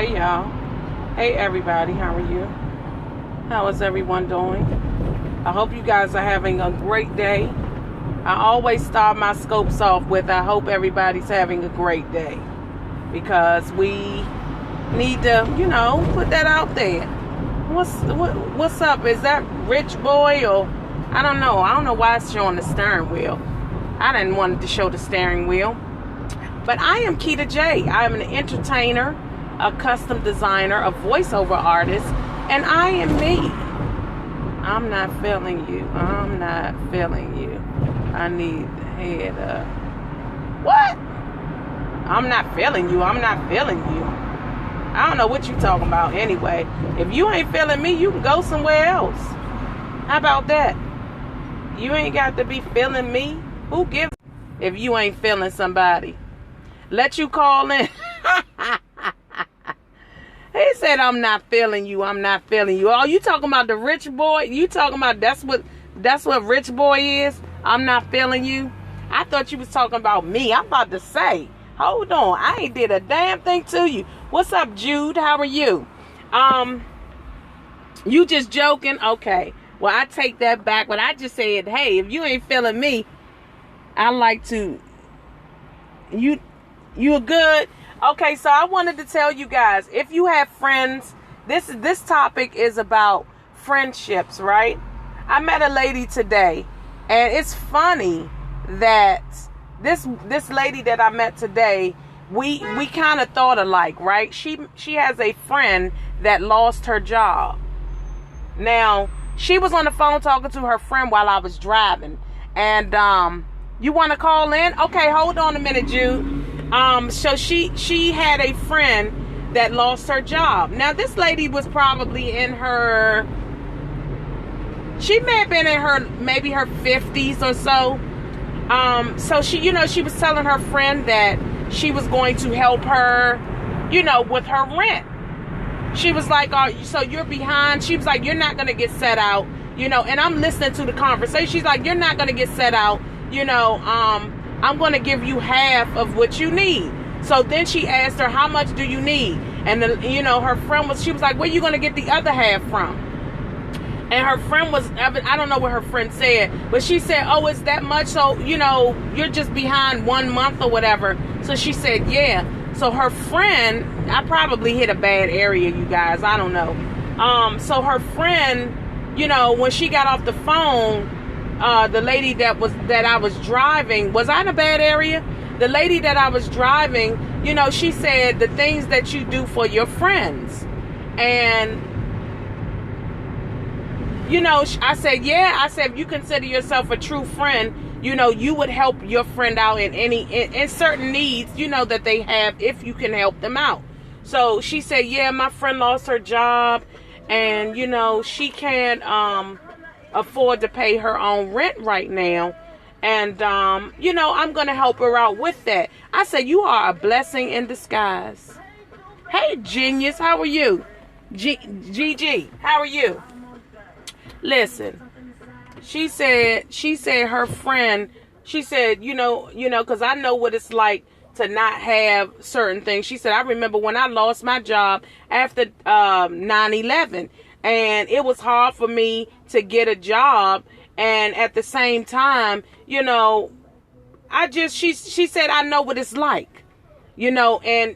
Hey y'all. Hey everybody, how are you? How is everyone doing? I hope you guys are having a great day. I always start my scopes off with I hope everybody's having a great day, because we need to, put that out there. What's up? Is that Rich Boy or I don't know. I don't know why it's showing the steering wheel. I didn't want it to show the steering wheel. But I am Keita J. I am an entertainer, a custom designer, a voiceover artist, and I am me. I'm not feeling you. I'm not feeling you. I need head up. What? I'm not feeling you. I'm not feeling you. I don't know what you talking about anyway. If you ain't feeling me, you can go somewhere else. How about that? You ain't got to be feeling me. Who gives if you ain't feeling somebody? Let you call in. He said, I'm not feeling you. I'm not feeling you. Oh, you talking about the rich boy? You talking about that's what rich boy is? I'm not feeling you. I thought you was talking about me. I'm about to say, hold on. I ain't did a damn thing to you. What's up, Jude? How are you? You just joking? Okay. Well, I take that back. But I just said, hey, if you ain't feeling me, I like to. You're good. Okay, so I wanted to tell you guys, if you have friends, this topic is about friendships, right? I met a lady today, and it's funny that this lady that I met today, we kind of thought alike, right? She has a friend that lost her job. Now, she was on the phone talking to her friend while I was driving, and you want to call in? Okay, hold on a minute, Jude. So she had a friend that lost her job. Now, this lady was probably she may have been in maybe her 50s or so. So she was telling her friend that she was going to help her, with her rent. She was like, so you're behind. She was like, you're not going to get set out, and I'm listening to the conversation. She's like, you're not going to get set out, I'm going to give you half of what you need. So then she asked her, how much do you need? And her friend she was like, where are you going to get the other half from? And her friend I don't know what her friend said, but she said, oh, it's that much? So, you're just behind 1 month or whatever. So she said, yeah. So her friend, I probably hit a bad area, you guys. I don't know. So her friend, when she got off the phone, the lady that I was driving, was I in a bad area? The lady that I was driving, she said the things that you do for your friends. And, I said, yeah. I said, if you consider yourself a true friend, you would help your friend out in certain needs, that they have, if you can help them out. So she said, yeah, my friend lost her job, and, she can't, afford to pay her own rent right now, and I'm gonna help her out with that. I said, you are a blessing in disguise. Hey, genius, how are you? GG, how are you? Listen, she said her friend, she said, because I know what it's like to not have certain things. She said, I remember when I lost my job after 9/11. And it was hard for me to get a job. And at the same time, she said, I know what it's like, and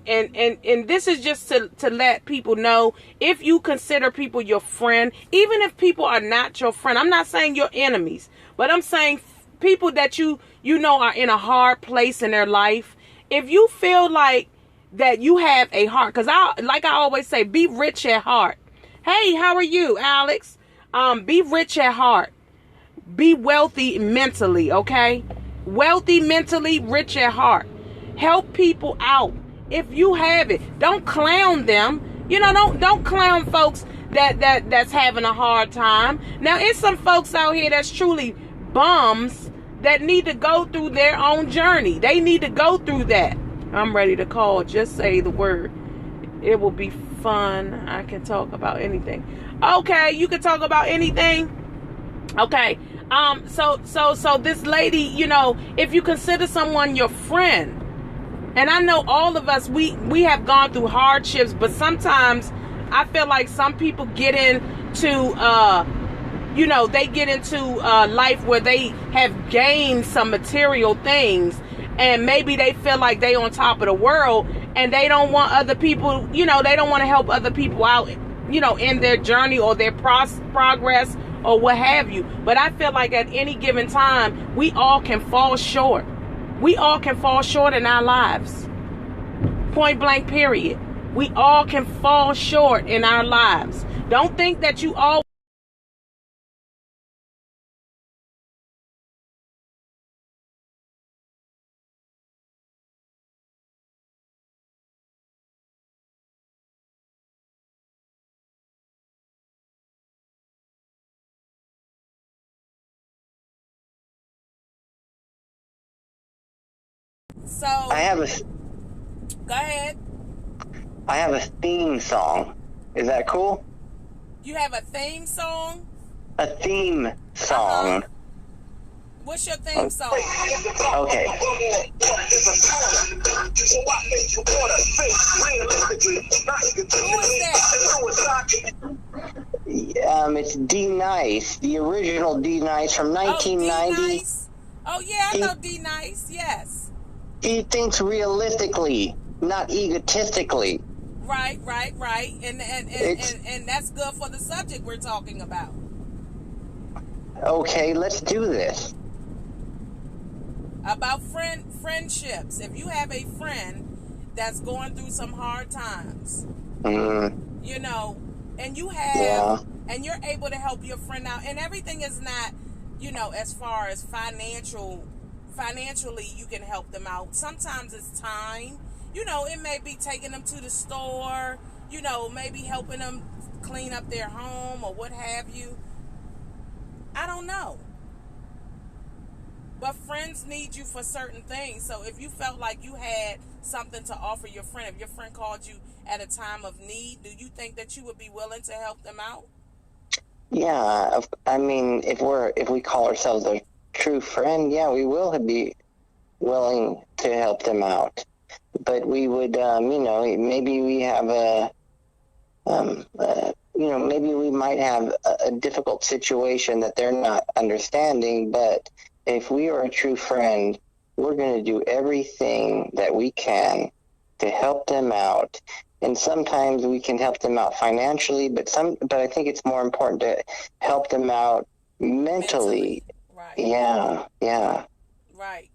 this is just to let people know, if you consider people your friend, even if people are not your friend, I'm not saying your enemies, but I'm saying people that you are in a hard place in their life. If you feel like that you have a heart, because I always say, be rich at heart. Hey, how are you, Alex? Be rich at heart. Be wealthy mentally, okay? Wealthy mentally, rich at heart. Help people out. If you have it, don't clown them. Don't clown folks that's having a hard time. Now, it's some folks out here that's truly bums that need to go through their own journey. They need to go through that. I'm ready to call. Just say the word. It will be fun. I can talk about anything. Okay, you can talk about anything. Okay. So this lady, if you consider someone your friend, And I know all of us, we have gone through hardships, but sometimes I feel like some people get into, they get into life where they have gained some material things, and maybe they feel like they on top of the world, and they don't want other people, they don't want to help other people out, in their journey or their progress or what have you. But I feel like at any given time, we all can fall short. We all can fall short in our lives. Point blank, period. We all can fall short in our lives. Don't think that you all. So I have a go ahead. I have a theme song. Is that cool? You have a theme song? A theme song. What's your theme song? Okay. Who is that? It's D Nice, the original D Nice from 1990. Oh, D Nice? Oh yeah, I know D Nice. Yes. He thinks realistically, not egotistically. Right. And that's good for the subject we're talking about. Okay, let's do this. About friendships. If you have a friend that's going through some hard times, and you have, and you're able to help your friend out, and everything is not, as far as financially you can help them out. Sometimes it's time. It may be taking them to the store, maybe helping them clean up their home or what have you. I don't know. But friends need you for certain things. So if you felt like you had something to offer your friend, if your friend called you at a time of need, do you think that you would be willing to help them out? Yeah, I mean, if we call ourselves a true friend, yeah, we will be willing to help them out. But we would, maybe we have maybe we might have a difficult situation that they're not understanding. But if we are a true friend, we're going to do everything that we can to help them out. And sometimes we can help them out financially, but I think it's more important to help them out mentally. Right. Yeah. Right.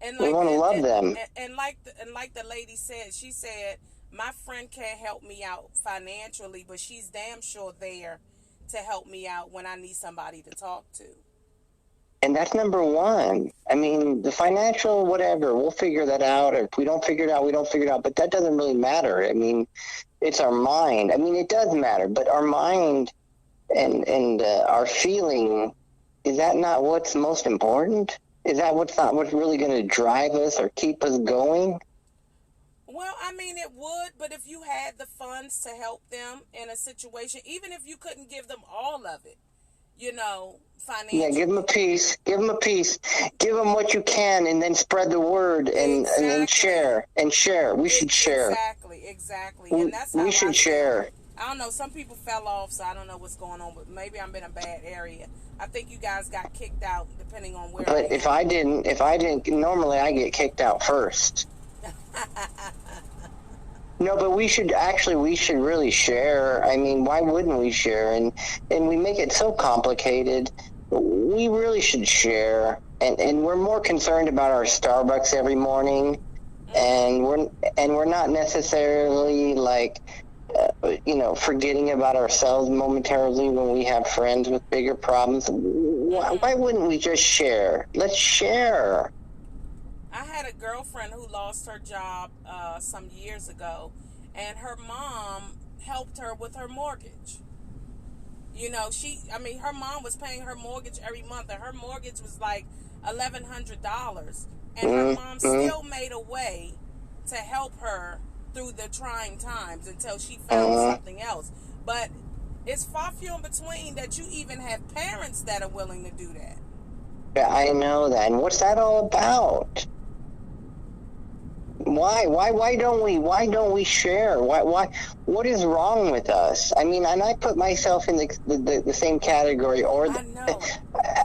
And we want to love them. And like the lady said, she said, my friend can't help me out financially, but she's damn sure there to help me out when I need somebody to talk to. And that's number one. I mean, the financial, whatever, we'll figure that out. Or if we don't figure it out, we don't figure it out. But that doesn't really matter. I mean, it's our mind. I mean, it does matter. But our mind and our feeling, is that not what's most important? Is that what's really going to drive us or keep us going? Well, I mean, it would, but if you had the funds to help them in a situation, even if you couldn't give them all of it, financially. Yeah, give them a piece. Give them what you can, and then spread the word and share. We should share. Exactly. And that's how we should share. I don't know. Some people fell off, so I don't know what's going on. But maybe I'm in a bad area. I think you guys got kicked out, depending on where. But if I didn't, normally I get kicked out first. No, but we should really share. I mean, why wouldn't we share? And we make it so complicated. We really should share. And we're more concerned about our Starbucks every morning, and we're not necessarily like, forgetting about ourselves momentarily when we have friends with bigger problems. Why wouldn't we just share? Let's share. I had a girlfriend who lost her job some years ago, and her mom helped her with her mortgage. Her mom was paying her mortgage every month, and her mortgage was like $1,100, and her mom still made a way to help her through the trying times until she found something else. But it's far few in between that you even have parents that are willing to do that. Yeah, I know that. And what's that all about? Why don't we share? What is wrong with us? I mean, and I put myself in the same category, I know.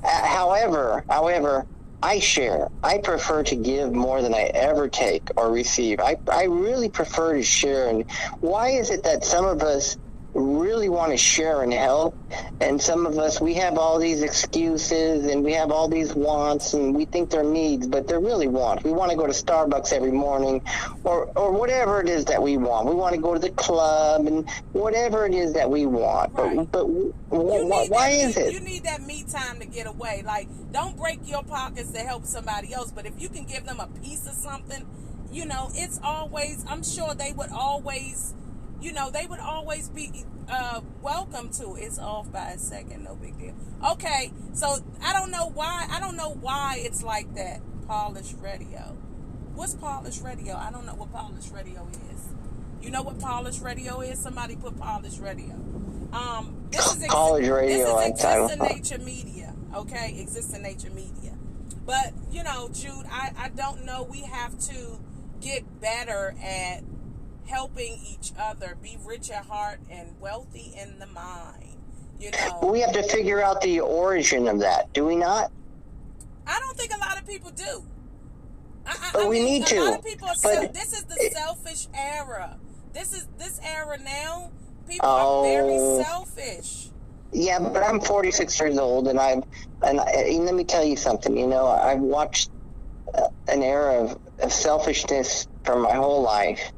however, I share. I prefer to give more than I ever take or receive. I really prefer to share. And why is it that some of us really want to share and help, and some of us, we have all these excuses and we have all these wants and we think they're needs, but they're really wants. We want to go to Starbucks every morning, or whatever it is that we want. We want to go to the club and whatever it is that we want. Right. But why is it? You need that me time to get away. Like, don't break your pockets to help somebody else, but if you can give them a piece of something, it's always, I'm sure they would always, they would always be welcome to. It's off by a second, no big deal. Okay, so I don't know why it's like that. Polished radio. What's polished radio? I don't know what polished radio is. You know what polished radio is? Somebody put polished radio. This is Polished radio. This is Existing Nature Media. Okay, Existing Nature Media. But Jude, I don't know. We have to get better at helping each other, be rich at heart and wealthy in the mind. We have to figure out the origin of that, do we not? I don't think a lot of people do. But we need to. A lot of people are this is the selfish era. This era now. People are very selfish. Yeah, but I'm 46 years old, and let me tell you something. I've watched an era of selfishness for my whole life.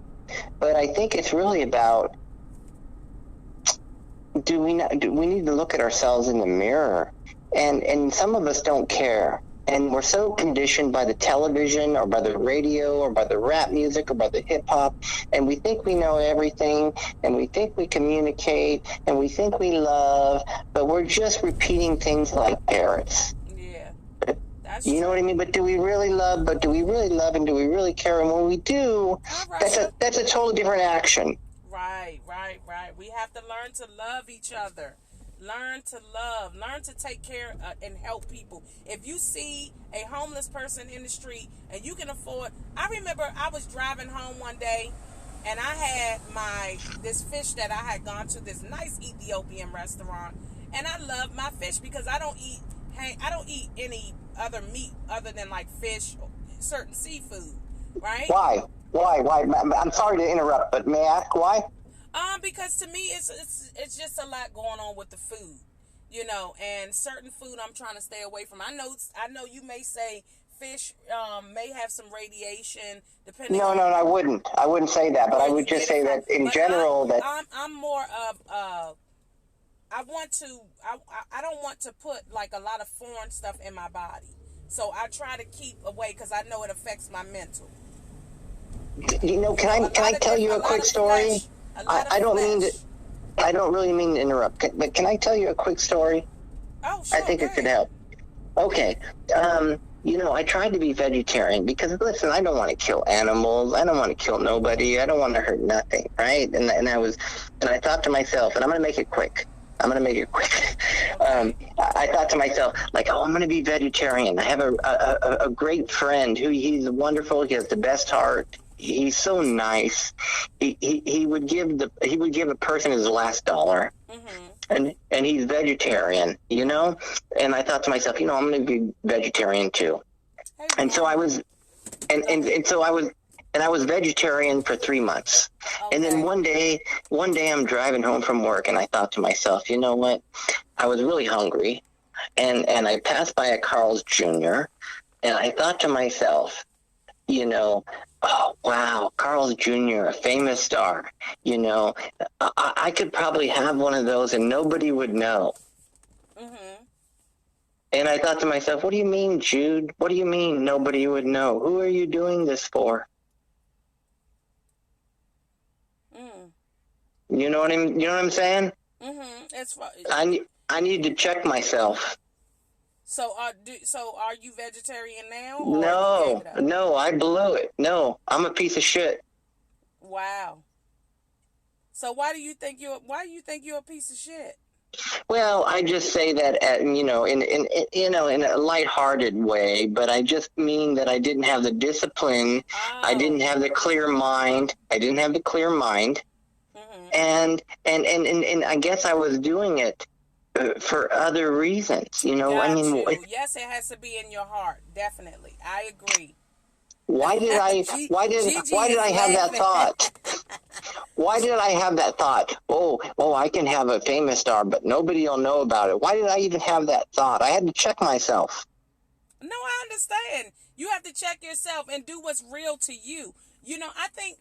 But I think it's really about, do we need to look at ourselves in the mirror, and some of us don't care, and we're so conditioned by the television or by the radio or by the rap music or by the hip hop, and we think we know everything, and we think we communicate, and we think we love, but we're just repeating things like parrots. You know what I mean? But do we really love? And do we really care? And when we do, that's a totally different action. Right. We have to learn to love each other. Learn to love. Learn to take care and help people. If you see a homeless person in the street and you can afford... I remember I was driving home one day and I had this fish that I had gone to this nice Ethiopian restaurant. And I love my fish because I don't eat any other meat other than like fish or certain seafood, right? Why? I'm sorry to interrupt, but may I ask why? Because to me it's just a lot going on with the food, and certain food I'm trying to stay away from. I know you may say fish may have some radiation depending. No, I wouldn't say that, but I would just say that in general I'm more of I don't want to put like a lot of foreign stuff in my body. So I try to keep away because I know it affects my mental. Can I tell you a quick story? I don't really mean to interrupt, but can I tell you a quick story? Oh, sure. I think it could help. Okay. I tried to be vegetarian because, listen, I don't want to kill animals. I don't want to kill nobody. I don't want to hurt nothing, right? And I thought to myself, and I'm going to make it quick. I thought to myself, like, I'm going to be vegetarian. I have a great friend he's wonderful. He has the best heart. He's so nice. He would give a person his last dollar. Mm-hmm. And he's vegetarian, and I thought to myself, I'm going to be vegetarian too. And so I was, and I was vegetarian for 3 months. Okay. And then one day I'm driving home from work, and I thought to myself, you know what? I was really hungry, and I passed by a Carl's Jr., and I thought to myself, oh, wow, Carl's Jr., a famous star, I could probably have one of those and nobody would know. Mm-hmm. And I thought to myself, what do you mean, Jude? What do you mean nobody would know? Who are you doing this for? You know what I'm saying? Mm-hmm. It's right. I need to check myself. So are you vegetarian now? No, I blew it. No, I'm a piece of shit. Wow. So why do you think you're a piece of shit? Well, I just say that, in a lighthearted way, but I just mean that I didn't have the discipline. I didn't Oh. have the clear mind. I didn't have the clear mind, Mm-hmm. and I guess I was doing it for other reasons. I Got mean, you. Yes, it has to be in your heart. Definitely. I agree. why did I? Gigi Why did is I have that laughing. thought? Why did I have that thought? Oh, I can have a famous star, but nobody will know about it. Why did I even have that thought? I had to check myself. No, I understand. You have to check yourself and do what's real to you. I think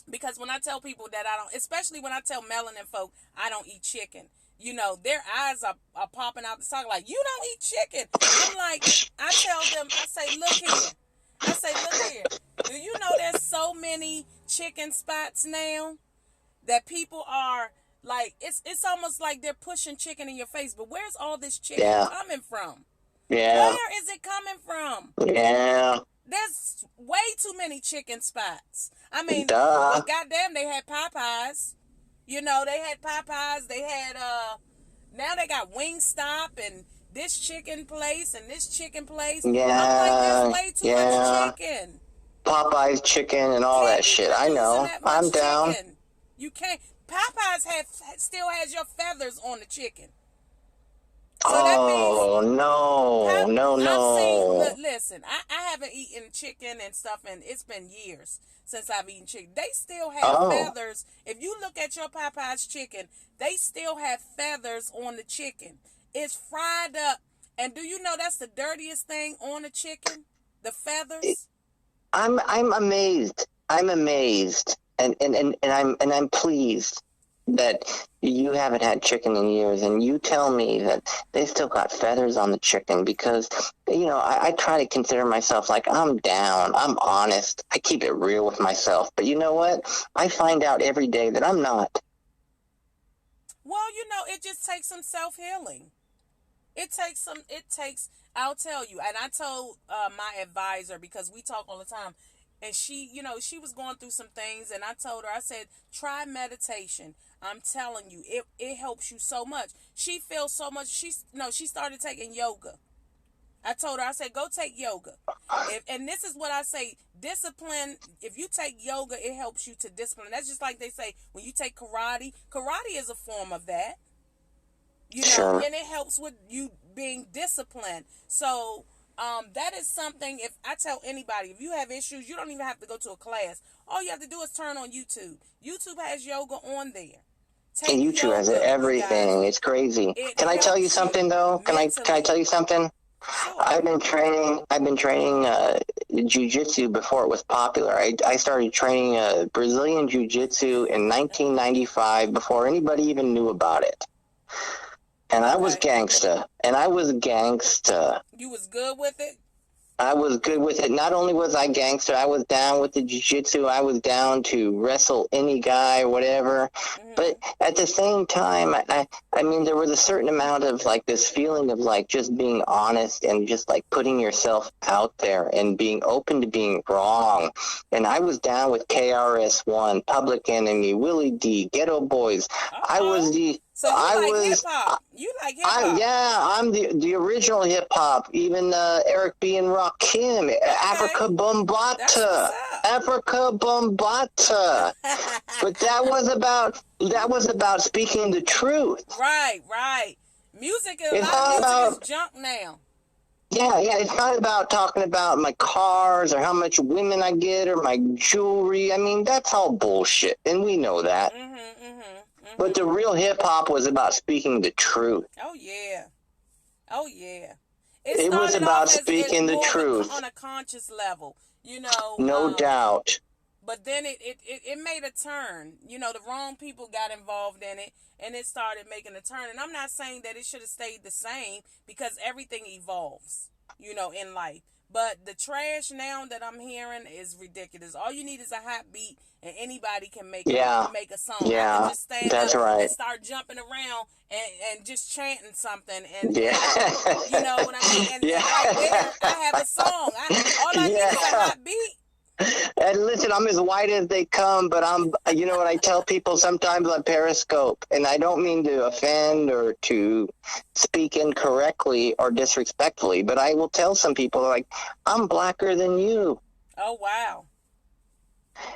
because when I tell people that I don't, especially when I tell melanin folk I don't eat chicken, their eyes are popping out the socket like, you don't eat chicken. I'm like, I tell them, I say, look here. I say, look here. Do you know there's so many chicken spots now that people are like, it's almost like they're pushing chicken in your face. But where's all this chicken Yeah, coming from? yeah, Where is it coming from? yeah. There's way too many chicken spots. I mean, Duh. well, goddamn, they had Popeyes. They had Popeyes. They had now they got Wingstop and this chicken place and this chicken place. I'm like, there's Yeah, way too yeah. much chicken. Popeye's chicken and all Can't that be shit. I producing know. that I'm much down. chicken. You can't. Popeyes still has your feathers on the chicken. So that means Oh, no. No, I've seen. no. Listen, I haven't eaten chicken and stuff, and it's been years since I've eaten chicken. They still have Oh, feathers. If you look at your Popeyes chicken, they still have feathers on the chicken. It's fried up, and do you know that's the dirtiest thing on the chicken? The feathers. I'm amazed. I'm amazed. And I'm pleased that you haven't had chicken in years, and you tell me that they still got feathers on the chicken because, I try to consider myself like I'm down. I'm honest. I keep it real with myself. But you know what? I find out every day that I'm not. Well, it just takes some self-healing. I'll tell you, and I told my advisor, because we talk all the time, and she was going through some things, and I told her, I said, try meditation. I'm telling you, it helps you so much. She feels so much. She started taking yoga. I told her, I said, go take yoga. And this is what I say, discipline. If you take yoga, it helps you to discipline. That's just like they say, when you take karate is a form of that. Sure. And it helps with you being disciplined. So that is something, if I tell anybody, if you have issues, you don't even have to go to a class. All you have to do is turn on YouTube. YouTube has yoga on there. And Take YouTube has yoga, you everything. guys. It's crazy. It Can I tell you helps something you though? Can I tell mentally. you something? Sure. I've been training jiu-jitsu before it was popular. I started training Brazilian jiu-jitsu in 1995 before anybody even knew about it. And I was Okay. gangsta. You was good with it? I was good with it. Not only was I gangster, I was down with the jiu-jitsu. I was down to wrestle any guy, whatever. Mm-hmm. But at the same time, I mean, there was a certain amount of like this feeling of like just being honest and just like putting yourself out there and being open to being wrong. And I was down with KRS-One, Public Enemy, Willie D, Ghetto Boys. Uh-oh. So you like hip hop. I'm the original hip hop. Even Eric B and Rakim, Africa That's Bombata, what's up. Africa Bombata. But that was about speaking the truth. Right. Music, a It's lot not of music about is junk now. yeah. It's not about talking about my cars or how much women I get or my jewelry. I mean, that's all bullshit, and we know that. But the real hip hop was about speaking the truth. Oh yeah. It was started about off as speaking the more truth. on a conscious level, No doubt. But then it made a turn. The wrong people got involved in it, and it started making a turn. And I'm not saying that it should have stayed the same, because everything evolves, in life. But the trash now that I'm hearing is ridiculous. All you need is a hot beat, and anybody can make a song. I can just stand that's up right. and start jumping around and just chanting something, and Yeah. you know what I mean. And Yeah. right there, I have a song. All I need is a hot beat. And listen, I'm as white as they come, but you know what I tell people sometimes on Periscope, and I don't mean to offend or to speak incorrectly or disrespectfully, but I will tell some people, like, I'm blacker than you. Oh, wow.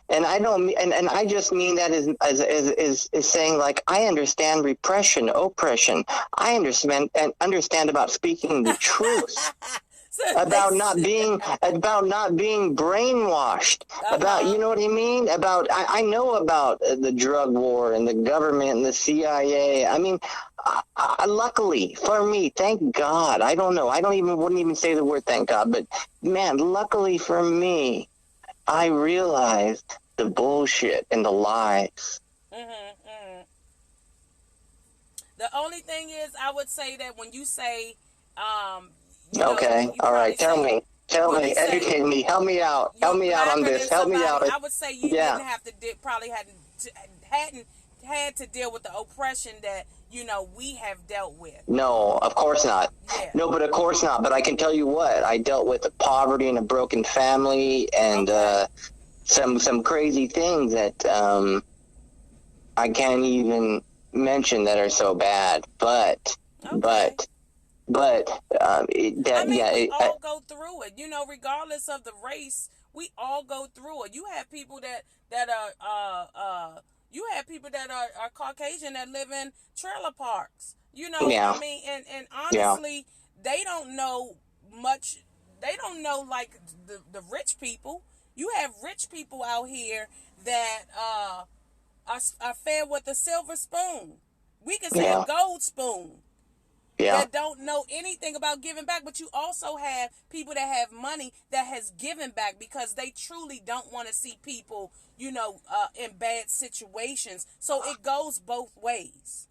And I don't, and I just mean that as saying, like, I understand repression, oppression. I understand about speaking the truth. About not being brainwashed, about, you know what I mean, about I know about the drug war and the government and the CIA. I mean, luckily for me, thank God, I don't know, wouldn't even say the word thank God, but man, luckily for me, I realized the bullshit and the lies. The only thing is, I would say that when you say, okay, all right, tell me, educate me, help me out on this, help me out. I would say you didn't have to probably hadn't had to deal with the oppression that we have dealt with. No, of course not. Yeah. No, but of course not. But I can tell you what, I dealt with the poverty and a broken family and some crazy things that I can't even mention that are so bad. But we all go through it. Regardless of the race, we all go through it. You have people that are you have people that are Caucasian that live in trailer parks. I mean, and honestly, they don't know much. They don't know like the rich people. You have rich people out here that are fed with a silver spoon. We can say a gold spoon. That don't know anything about giving back, but you also have people that have money that has given back because they truly don't want to see people, in bad situations. So it goes both ways.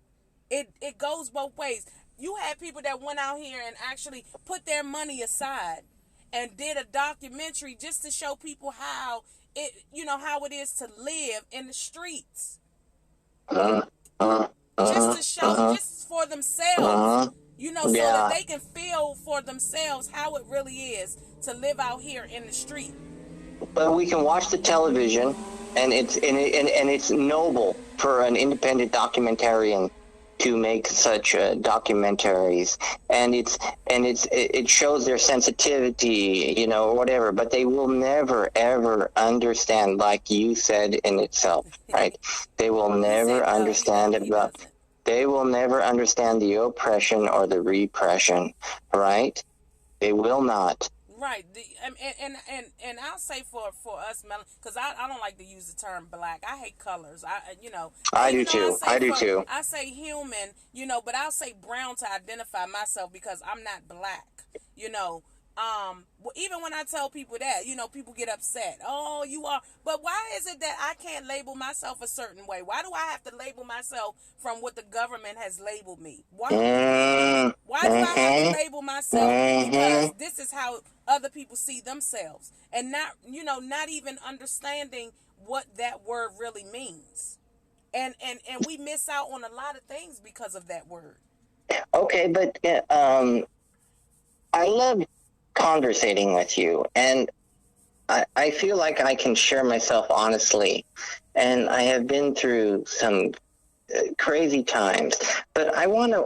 It goes both ways. You have people that went out here and actually put their money aside and did a documentary just to show people how it is to live in the streets. Just to show, just for themselves, so that they can feel for themselves how it really is to live out here in the street. But we can watch the television, and it's noble for an independent documentarian to make such documentaries, and it shows their sensitivity, whatever. But they will never ever understand, like you said in itself, right? They will never understand about. They will never understand the oppression or the repression, right? They will not. Right, and I'll say for us, because I don't like to use the term black. I hate colors. I do too. I do too. I say human, but I'll say brown to identify myself because I'm not black. Even when I tell people that, people get upset. Oh, you are. But why is it that I can't label myself a certain way? Why do I have to label myself from what the government has labeled me? Why do I have to label myself? Because this is how other people see themselves, and not even understanding what that word really means. And we miss out on a lot of things because of that word. Okay, but I love conversating with you, and I feel like I can share myself honestly, and I have been through some crazy times, but I wonder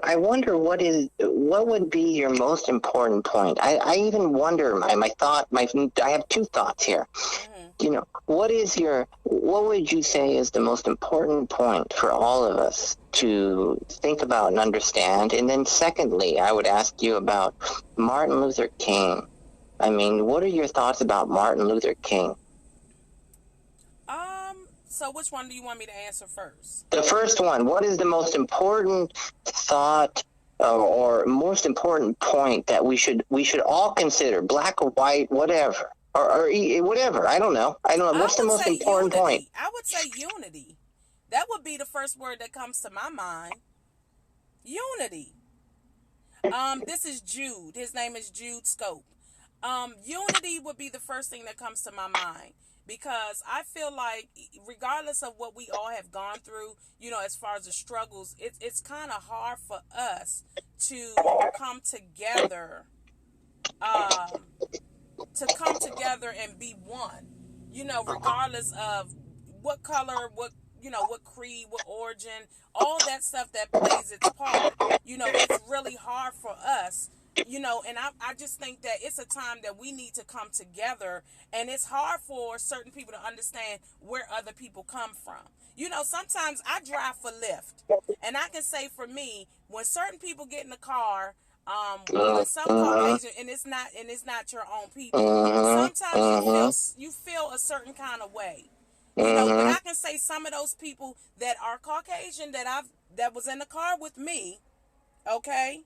what would be your most important point. I even wonder, I have two thoughts here. What would you say is the most important point for all of us to think about and understand? And then secondly, I would ask you about Martin Luther King. I mean, what are your thoughts about Martin Luther King? So which one do you want me to answer first? The first one. What is the most important thought or most important point that we should all consider, black or white, whatever, or whatever? I don't know. What's the most important point? I would say unity. That would be the first word that comes to my mind. Unity. This is Jude. His name is JudeScope. Unity would be the first thing that comes to my mind. Because I feel like regardless of what we all have gone through, as far as the struggles, it's kind of hard for us to come together, and be one. regardless of what color, what creed, what origin, all that stuff that plays its part. It's really hard for us. And I just think that it's a time that we need to come together, and it's hard for certain people to understand where other people come from. Sometimes I drive for Lyft, and I can say for me, when certain people get in the car, with some Caucasian, and it's not your own people, sometimes you feel a certain kind of way. But I can say some of those people that are Caucasian that was in the car with me, okay,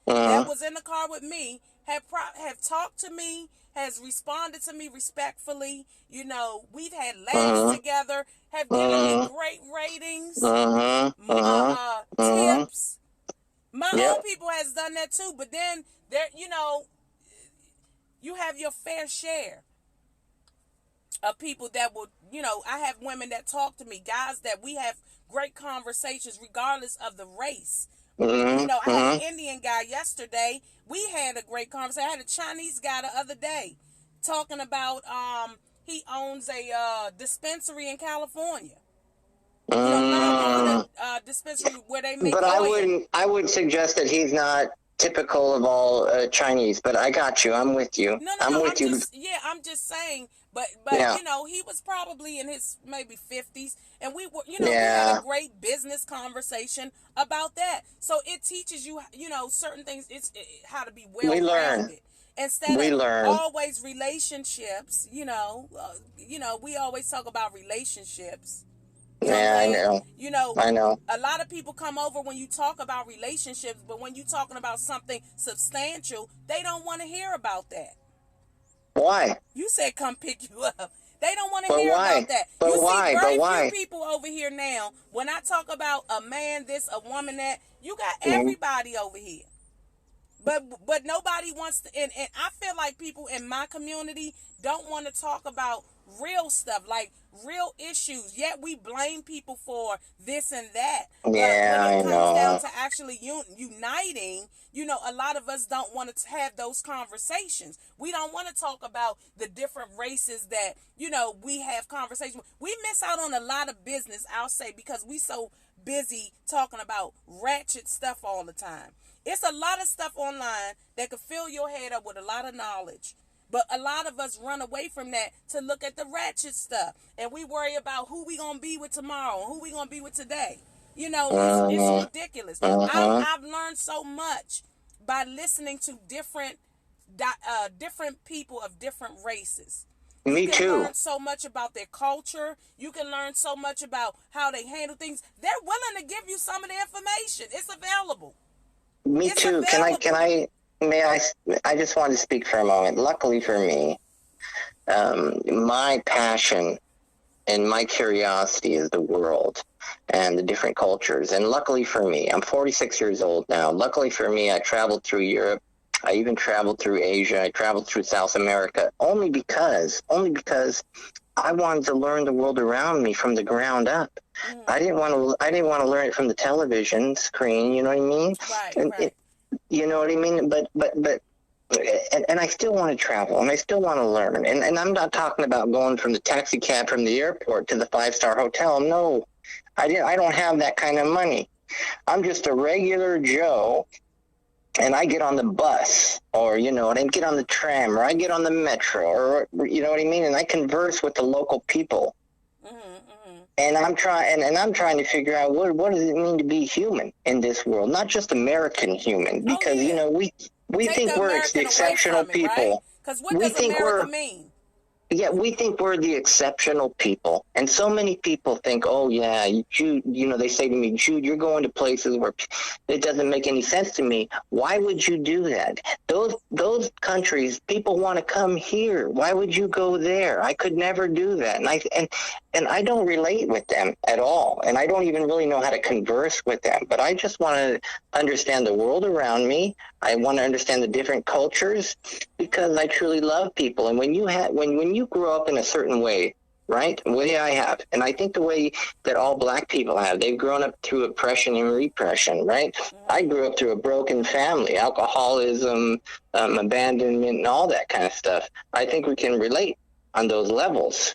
that was in the car with me, have talked to me, has responded to me respectfully. We've had laughs together, have given me great ratings, tips. My own people has done that too, but then there, you have your fair share of people that will, I have women that talk to me, guys that we have great conversations regardless of the race. I had an Indian guy yesterday. We had a great conversation. I had a Chinese guy the other day talking about he owns a dispensary in California. A dispensary where they make. But oil. I would suggest that he's not typical of all Chinese. But I got you. I'm with you. No, I'm with you. I'm just saying. But he was probably in his maybe 50s, and we were, we had a great business conversation about that. So it teaches you, certain things. It's how to be well-rounded instead of always relationships. We always talk about relationships. I know. A lot of people come over when you talk about relationships, but when you're talking about something substantial, they don't want to hear about that. Why? You said come pick you up. They don't want to hear about that. But you why? see very but why? few people over here now. When I talk about a man this, a woman that, you got everybody over here. But nobody wants to, and I feel like people in my community don't want to talk about real stuff, like real issues. Yet we blame people for this and that. Yeah, when it comes down to actually uniting, a lot of us don't want to have those conversations. We don't want to talk about the different races that, we have conversations. We miss out on a lot of business, I'll say, because we so busy talking about ratchet stuff all the time. It's a lot of stuff online that could fill your head up with a lot of knowledge. But a lot of us run away from that to look at the ratchet stuff. And we worry about who we going to be with tomorrow and who we going to be with today. It's ridiculous. I've learned so much by listening to different people of different races. Me you can too. Learn so much about their culture. You can learn so much about how they handle things. They're willing to give you some of the information. It's available. Me too. I just want to speak for a moment. Luckily for me, my passion and my curiosity is the world and the different cultures. And luckily for me, I'm 46 years old now. Luckily for me, I traveled through Europe. I even traveled through Asia. I traveled through South America only because I wanted to learn the world around me from the ground up. I didn't want to learn it from the television screen. You know what I mean? Right. You know what I mean? But I still want to travel, and I still want to learn. And I'm not talking about going from the taxi cab from the airport to the 5-star hotel. No, I don't have that kind of money. I'm just a regular Joe, and I get on the bus, or and I get on the tram, or I get on the metro, or you know what I mean, and I converse with the local people. And I'm trying to figure out what does it mean to be human in this world, not just American human, because we think we're the exceptional people. Because what does America mean? Yeah, we think we're the exceptional people. And so many people think, oh, yeah, Jude, they say to me, Jude, you're going to places where it doesn't make any sense to me. Why would you do that? Those countries, people want to come here. Why would you go there? I could never do that. And I don't relate with them at all. And I don't even really know how to converse with them. But I just want to understand the world around me. I want to understand the different cultures because I truly love people. And when you grow up in a certain way, right? The way I have, and I think the way that all black people have, they've grown up through oppression and repression, right? I grew up through a broken family, alcoholism, abandonment, and all that kind of stuff. I think we can relate on those levels.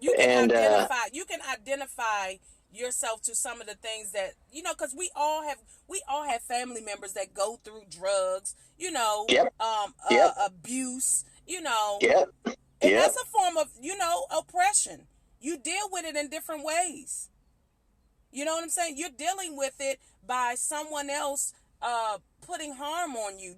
You can And identify yourself to some of the things that, because we all have family members that go through drugs, yep, yep, abuse, yep, and yep. that's a form of, oppression. You deal with it in different ways. You know what I'm saying? You're dealing with it by someone else putting harm on you.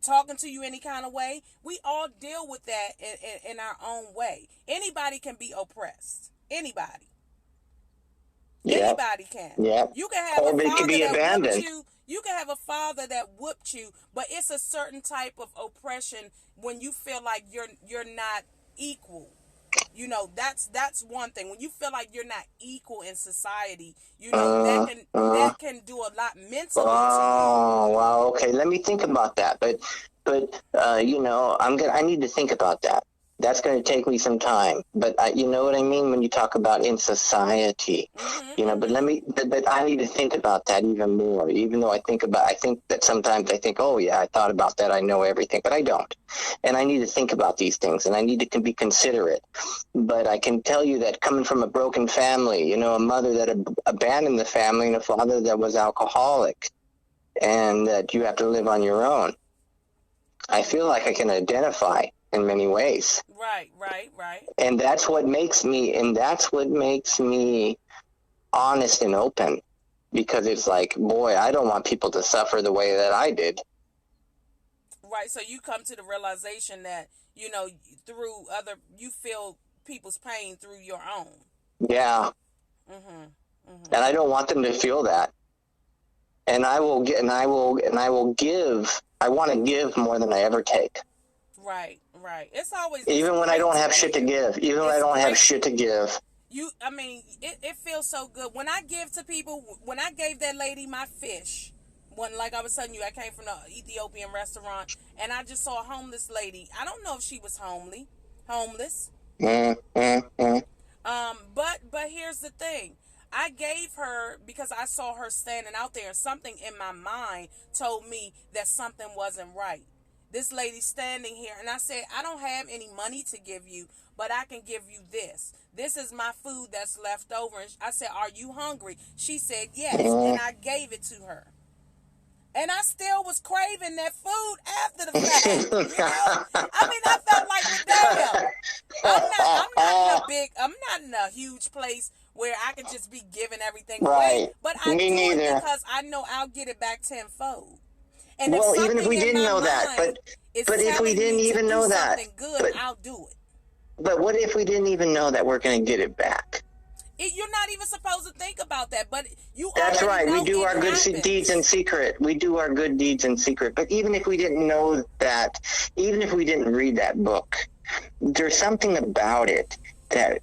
Talking to you any kind of way. We all deal with that in our own way. Anybody can be oppressed. Anybody. Yep. Anybody can. Yep. You can have Or a they could father be that abandoned. whooped you. You can have a father that whooped you, but it's a certain type of oppression when you feel like you're not equal. That's one thing. When you feel like you're not equal in society, that can do a lot mentally to Oh, wow. Okay, let me think about that. But I need to think about that. That's going to take me some time. But you know what I mean when you talk about in society. But I need to think about that even more. Even though I think that sometimes I think, oh yeah, I thought about that. I know everything, but I don't. And I need to think about these things, and I need to be considerate. But I can tell you that coming from a broken family, a mother that abandoned the family and a father that was alcoholic, and that you have to live on your own, I feel like I can identify in many ways. Right. And that's what makes me honest and open, because it's like, boy, I don't want people to suffer the way that I did. Right. So you come to the realization that, you feel people's pain through your own. Yeah. And I don't want them to feel that. And I will give. I want to give more than I ever take. Right. It's always even when I don't have shit to give. Even when I don't have shit to give. It feels so good when I give to people. When I gave that lady my fish, like I was telling you, I came from the Ethiopian restaurant, and I just saw a homeless lady. I don't know if she was homeless. But here's the thing. I gave her because I saw her standing out there, and something in my mind told me that something wasn't right. This lady standing here, and I said, I don't have any money to give you, but I can give you this. This is my food that's left over. And I said, are you hungry? She said, yes, and I gave it to her. And I still was craving that food after the fact. I felt like, damn. I'm not in a huge place where I can just be giving everything away. But I do it because I know I'll get it back tenfold. And even if we didn't know that, but if we didn't even know that, I'll do it. But what if we didn't even know that we're going to get it back? You're not even supposed to think about that, but you. That's right. We do our good deeds in secret. We do our good deeds in secret. But even if we didn't know that, even if we didn't read that book, there's something about it that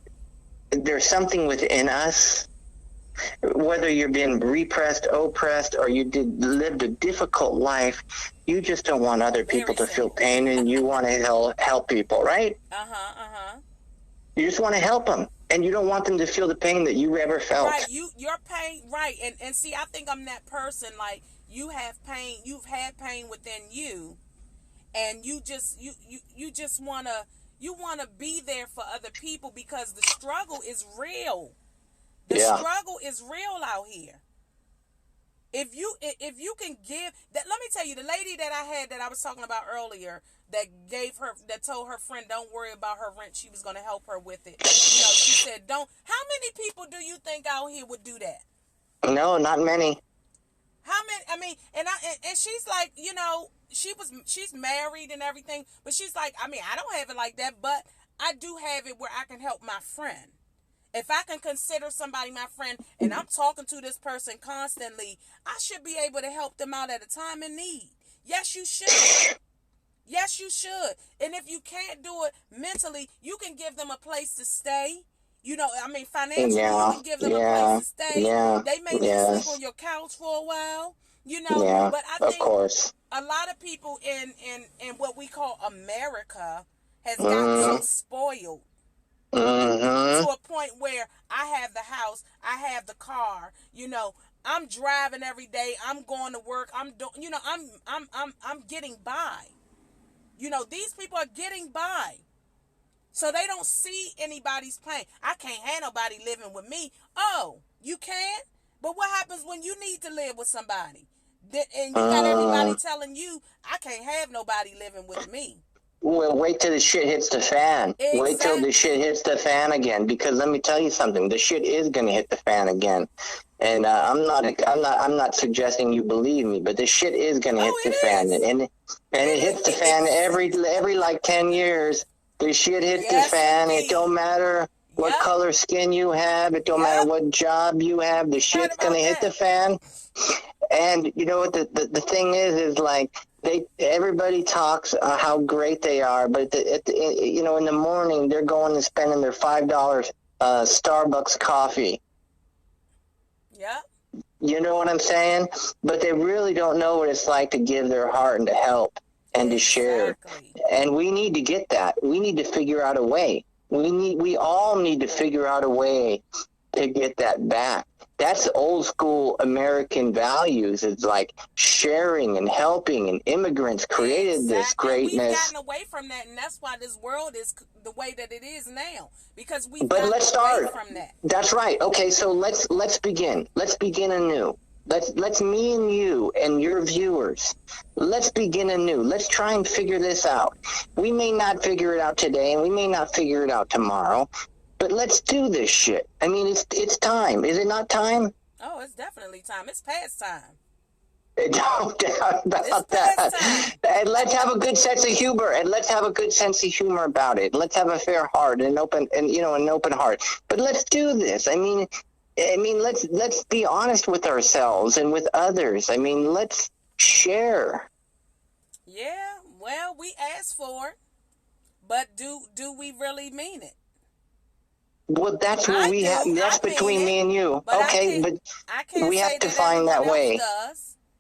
there's something within us. Whether you're being repressed, oppressed, or you lived a difficult life, you just don't want other people to feel pain, and you want to help people, right? You just want to help them, and you don't want them to feel the pain that you ever felt. Right, your pain, right, and see, I think I'm that person. Like, you have pain, you've had pain within you, and you just wanna be there for other people because the struggle is real. The struggle is real out here. If you can give that, let me tell you, the lady that I had that I was talking about earlier that told her friend, don't worry about her rent, she was going to help her with it. She said, how many people do you think out here would do that? No, not many. How many? And she's like, she's married and everything, but she's like, I don't have it like that, but I do have it where I can help my friend. If I can consider somebody my friend and I'm talking to this person constantly, I should be able to help them out at a time in need. Yes, you should. Yes, you should. And if you can't do it mentally, you can give them a place to stay. Financially, you can give them a place to stay. They may need to sleep on your couch for a while. But I think a lot of people in what we call America has gotten so spoiled. To a point where I have the house, I have the car, I'm driving every day, I'm going to work, I'm doing, I'm getting by. These people are getting by. So they don't see anybody's pain. I can't have nobody living with me. Oh, you can? But what happens when you need to live with somebody? And you got everybody telling you, I can't have nobody living with me. Well, wait till the shit hits the fan. Exactly. Wait till the shit hits the fan again, because let me tell you something. The shit is going to hit the fan again, and I'm not suggesting you believe me, but the shit is going to hit the fan, and it hits the fan every like 10 years. The shit hit the fan. Indeed. It don't matter what color skin you have. It don't matter what job you have. The shit's going to hit the fan. And you know what the thing is like everybody talks how great they are, but in the morning they're going and spending their $5 Starbucks coffee. Yeah. You know what I'm saying? But they really don't know what it's like to give their heart and to help and to share. And we need to get that. We need to figure out a way. We all need to figure out a way to get that back. That's old school American values. It's like sharing and helping, and immigrants created this greatness. We've gotten away from that, and that's why this world is the way that it is now, because we've gotten away from that. That's right. Okay, so let's begin. Let's begin anew. Let's me and you and your viewers, let's begin anew. Let's try and figure this out. We may not figure it out today, and we may not figure it out tomorrow, but let's do this shit. I mean, it's time. Is it not time? Oh, it's definitely time. It's past time. No doubt about that. And let's have a good sense of humor. And let's have a good sense of humor about it. Let's have a fair heart and an open heart. But let's do this. I mean, let's be honest with ourselves and with others. I mean, let's share. Yeah. Well, we asked for it, but do we really mean it? Well, that's what we have. That's between me and you. Okay, but we have to find that way.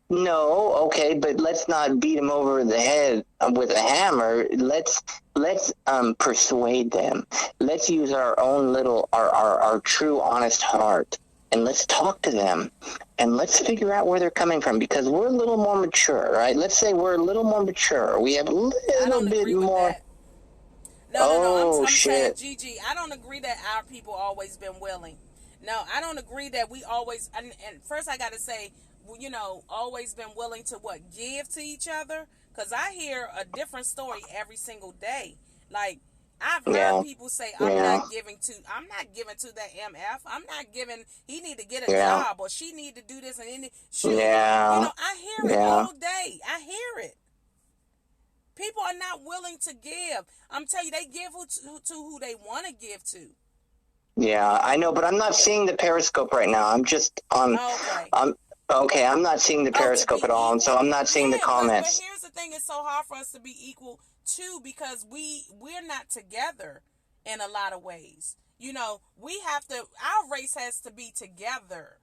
No, okay, but let's not beat them over the head with a hammer. Let's persuade them. Let's use our own little, our true, honest heart, and let's talk to them, and let's figure out where they're coming from, because we're a little more mature, right? Let's say we're a little more mature. We have a little bit more. No, I'm saying, Gigi, I don't agree that our people always been willing. No, I don't agree that we always, and first I got to say, always been willing to give to each other, because I hear a different story every single day. Like, I've heard people say, I'm not giving to that MF. I'm not giving, he need to get a job, or she need to do this, and I hear it all day. I hear it. People are not willing to give. I'm telling you, they give to who they want to give to. Yeah, I know, but I'm not seeing the Periscope right now. I'm just on. Okay. I'm not seeing the Periscope at all, and so I'm not seeing the comments. But here's the thing: it's so hard for us to be equal too, because we're not together in a lot of ways. We have to. Our race has to be together.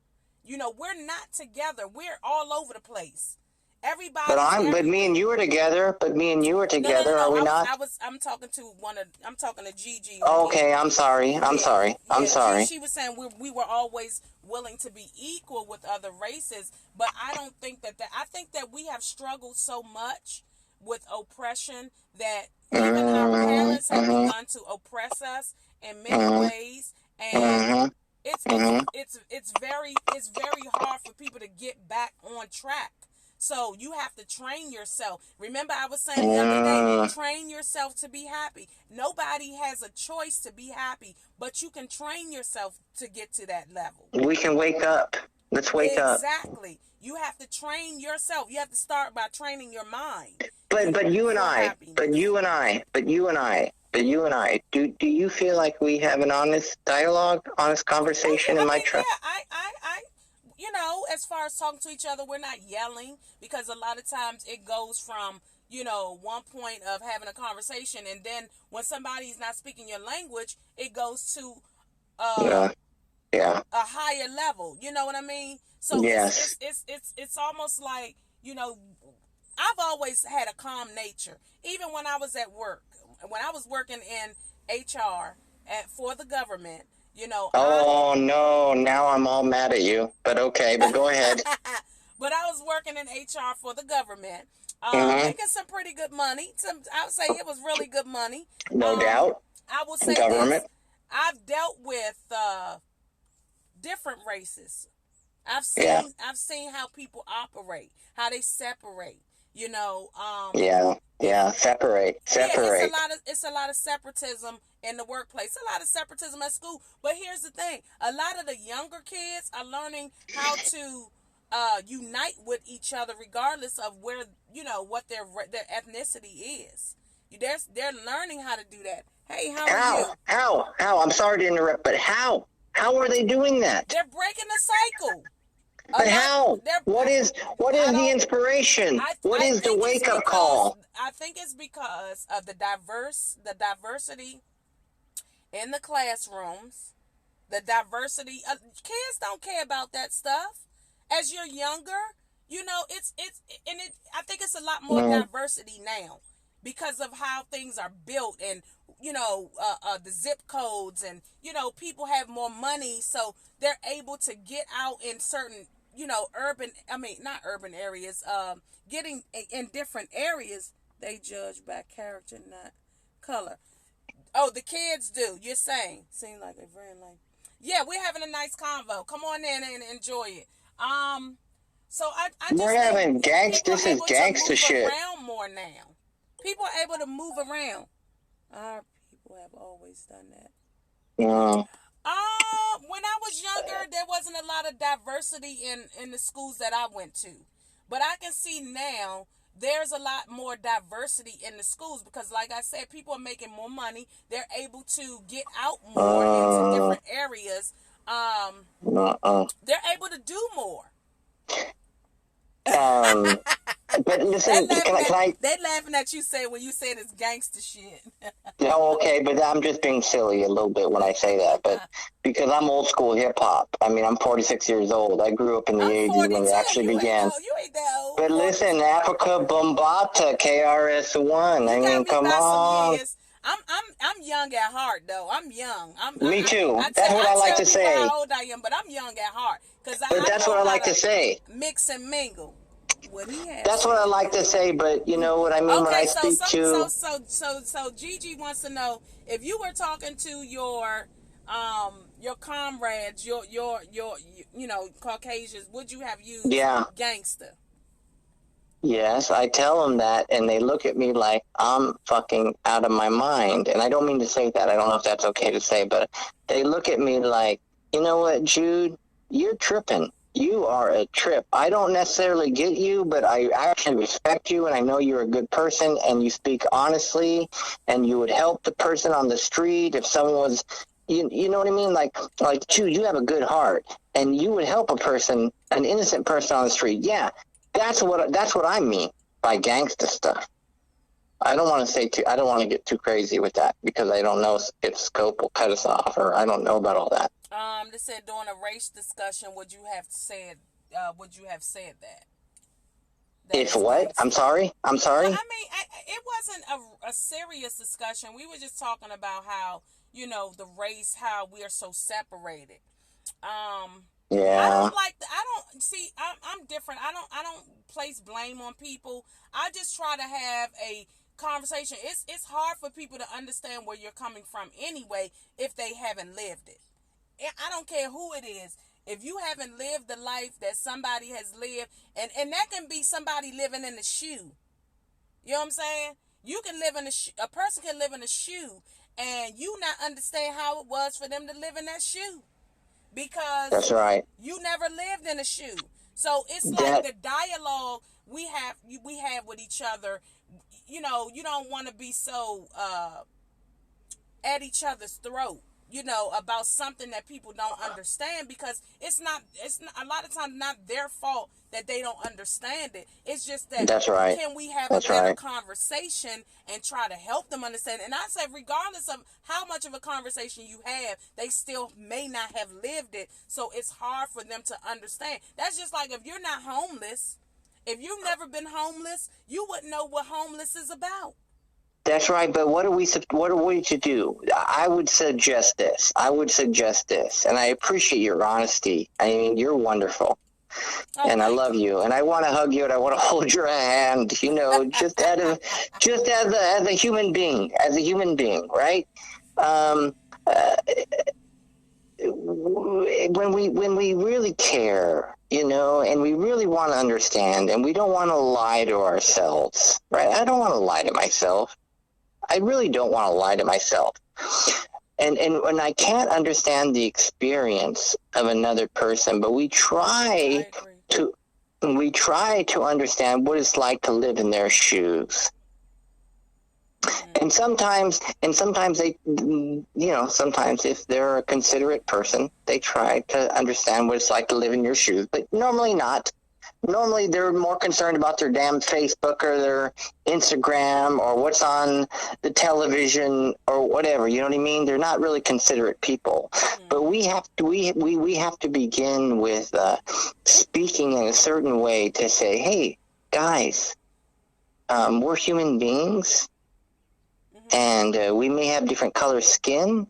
We're not together. We're all over the place. Everybody. But me and you are together. Are we not? I'm talking to Gigi. Okay, I'm sorry. I'm sorry. She was saying we were always willing to be equal with other races, but I don't think that. I think that we have struggled so much with oppression that even our parents have begun to oppress us in many ways, and it's very hard for people to get back on track. So you have to train yourself. Remember, I was saying the other day, train yourself to be happy. Nobody has a choice to be happy, but you can train yourself to get to that level. We can wake up. Let's wake up. Exactly. You have to train yourself. You have to start by training your mind. But you and I, do you feel like we have an honest dialogue, honest conversation in my trust? As far as talking to each other, we're not yelling, because a lot of times it goes from, one point of having a conversation, and then when somebody's not speaking your language, it goes to a higher level. You know what I mean? So it's almost like, I've always had a calm nature. Even when I was at work, when I was working in HR for the government, no, now I'm all mad at you, but okay, but go ahead. But I was working in HR for the government, Making some pretty good money. I would say it was really good money. No doubt. I will say Government. this. I've dealt with different races. I've seen how people operate, how they separate. Separate. Yeah, it's a lot of separatism in the workplace, a lot of separatism at school. But here's the thing: a lot of the younger kids are learning how to unite with each other, regardless of where what their ethnicity is. They're learning how to do that. Hey, how are you? How? I'm sorry to interrupt, but how? How are they doing that? They're breaking the cycle. But how? What is the inspiration? What is the wake up call? I think it's because of the diversity in the classrooms, the diversity. Kids don't care about that stuff. As you're younger, I think it's a lot more diversity now because of how things are built and the zip codes, and people have more money, so they're able to get out in certain not urban areas, getting in different areas. They judge by character, not color. Oh, the kids do. You're saying. Seems like a very yeah, we're having a nice convo. Come on in and enjoy it. So I just we're having gangster. This is gangster shit. Around more now. People are able to move around. Our people have always done that. Yeah. When I was younger, there wasn't a lot of diversity in the schools that I went to. But I can see now there's a lot more diversity in the schools because, like I said, people are making more money. They're able to get out more into different areas. They're able to do more. But listen, they laughing at you when you say this gangster shit. No, okay, but I'm just being silly a little bit when I say that, but because I'm old school hip hop. I mean, I'm 46 years old. I grew up in the 80s when it actually began. You ain't that old. But listen, Africa Bombata, KRS-One. I mean, come on. I'm young at heart, though. I'm young. Me too. That's what I like to say. How old I am, but I'm young at heart. But that's what I like to say. Mix and mingle. That's what I like to say, but you know what I mean when I speak to. So Gigi wants to know if you were talking to your comrades, your Caucasians, would you have used gangster? Yes, I tell them that, and they look at me like I'm fucking out of my mind. And I don't mean to say that. I don't know if that's okay to say, but they look at me like, you know what, Jude, you're tripping. You are a trip. I don't necessarily get you, but I actually respect you, and I know you're a good person, and you speak honestly, and you would help the person on the street if someone was, you know what I mean? Like, Jude, you have a good heart, and you would help a person, an innocent person on the street. Yeah, that's what I mean by gangster stuff. I don't want to get too crazy with that because I don't know if Scope will cut us off, or I don't know about all that. They said during a race discussion, would you have said that? If what? I'm sorry? Well, I mean, it wasn't a serious discussion. We were just talking about how, the race, how we are so separated. Yeah. I'm different. I don't place blame on people. I just try to have a conversation. It's hard for people to understand where you're coming from anyway if they haven't lived it. I don't care who it is. If you haven't lived the life that somebody has lived, and that can be somebody living in a shoe. You know what I'm saying? You can live in a person can live in a shoe, and you not understand how it was for them to live in that shoe, because that's right. You never lived in a shoe. So it's like the dialogue we have with each other. You don't want to be so at each other's throat. About something that people don't understand, because it's not a lot of times not their fault that they don't understand it. It's just that that's right. Can we have a better conversation and try to help them understand? And I said, regardless of how much of a conversation you have, they still may not have lived it. So it's hard for them to understand. That's just like if you're not homeless, if you've never been homeless, you wouldn't know what homeless is about. That's right, but what are we to do? I would suggest this, and I appreciate your honesty. I mean, you're wonderful. Oh, and I thank love you. you, and I want to hug you, and I want to hold your hand, you know, just as a human being, right? Um, uh, when we really care, you know, and we really want to understand, and we don't want to lie to ourselves, right? I don't want to lie to myself. I really don't want to lie to myself. And when I can't understand the experience of another person, but I agree. we try to understand what it's like to live in their shoes. Mm-hmm. And sometimes they, you know, sometimes if they're a considerate person, they try to understand what it's like to live in your shoes, but normally not. Normally they're more concerned about their damn Facebook or their Instagram or what's on the television or whatever. You know what I mean? They're not really considerate people. Mm-hmm. But we have to we have to begin with speaking in a certain way to say, hey guys, we're human beings, and we may have different color skin,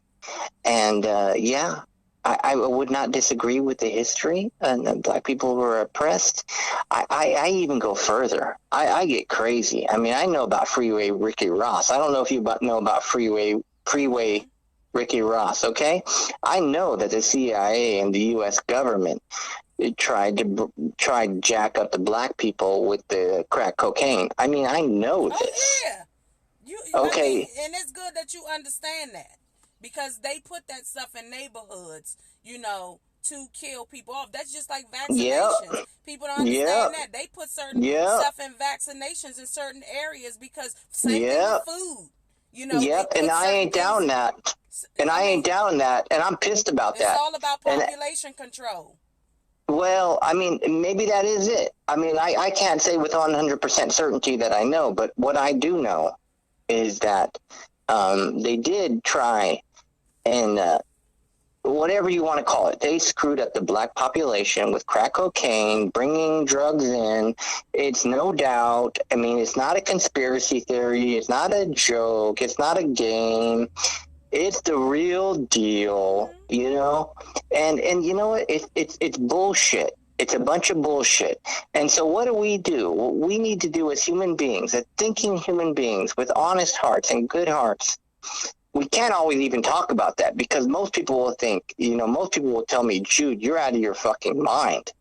and yeah, I would not disagree with the history, and black people were oppressed. I even go further. I get crazy. I mean, I know about Freeway Ricky Ross. I don't know if you know about Freeway Ricky Ross, okay? I know that the CIA and the U.S. government tried to jack up the black people with the crack cocaine. I mean, I know this. Oh yeah. Okay. I mean, and it's good that you understand that, because they put that stuff in neighborhoods, you know, to kill people off. That's just like vaccinations. Yep. People don't understand that. They put certain stuff in vaccinations in certain areas because same thing with food. You know, Yep, and I ain't down that. And I ain't down that, and I'm pissed about that. It's all about population control. Well, I mean, maybe that is it. I mean, I can't say with 100% certainty that I know, but what I do know is that they did try, and whatever you want to call it, they screwed up the black population with crack cocaine, bringing drugs in. It's no doubt. I mean, it's not a conspiracy theory. It's not a joke. It's not a game. It's the real deal, you know? And you know what? It's bullshit. It's a bunch of bullshit. And so what do? What we need to do as human beings, as thinking human beings with honest hearts and good hearts, we can't always even talk about that, because most people will think, you know, most people will tell me, Jude, you're out of your fucking mind.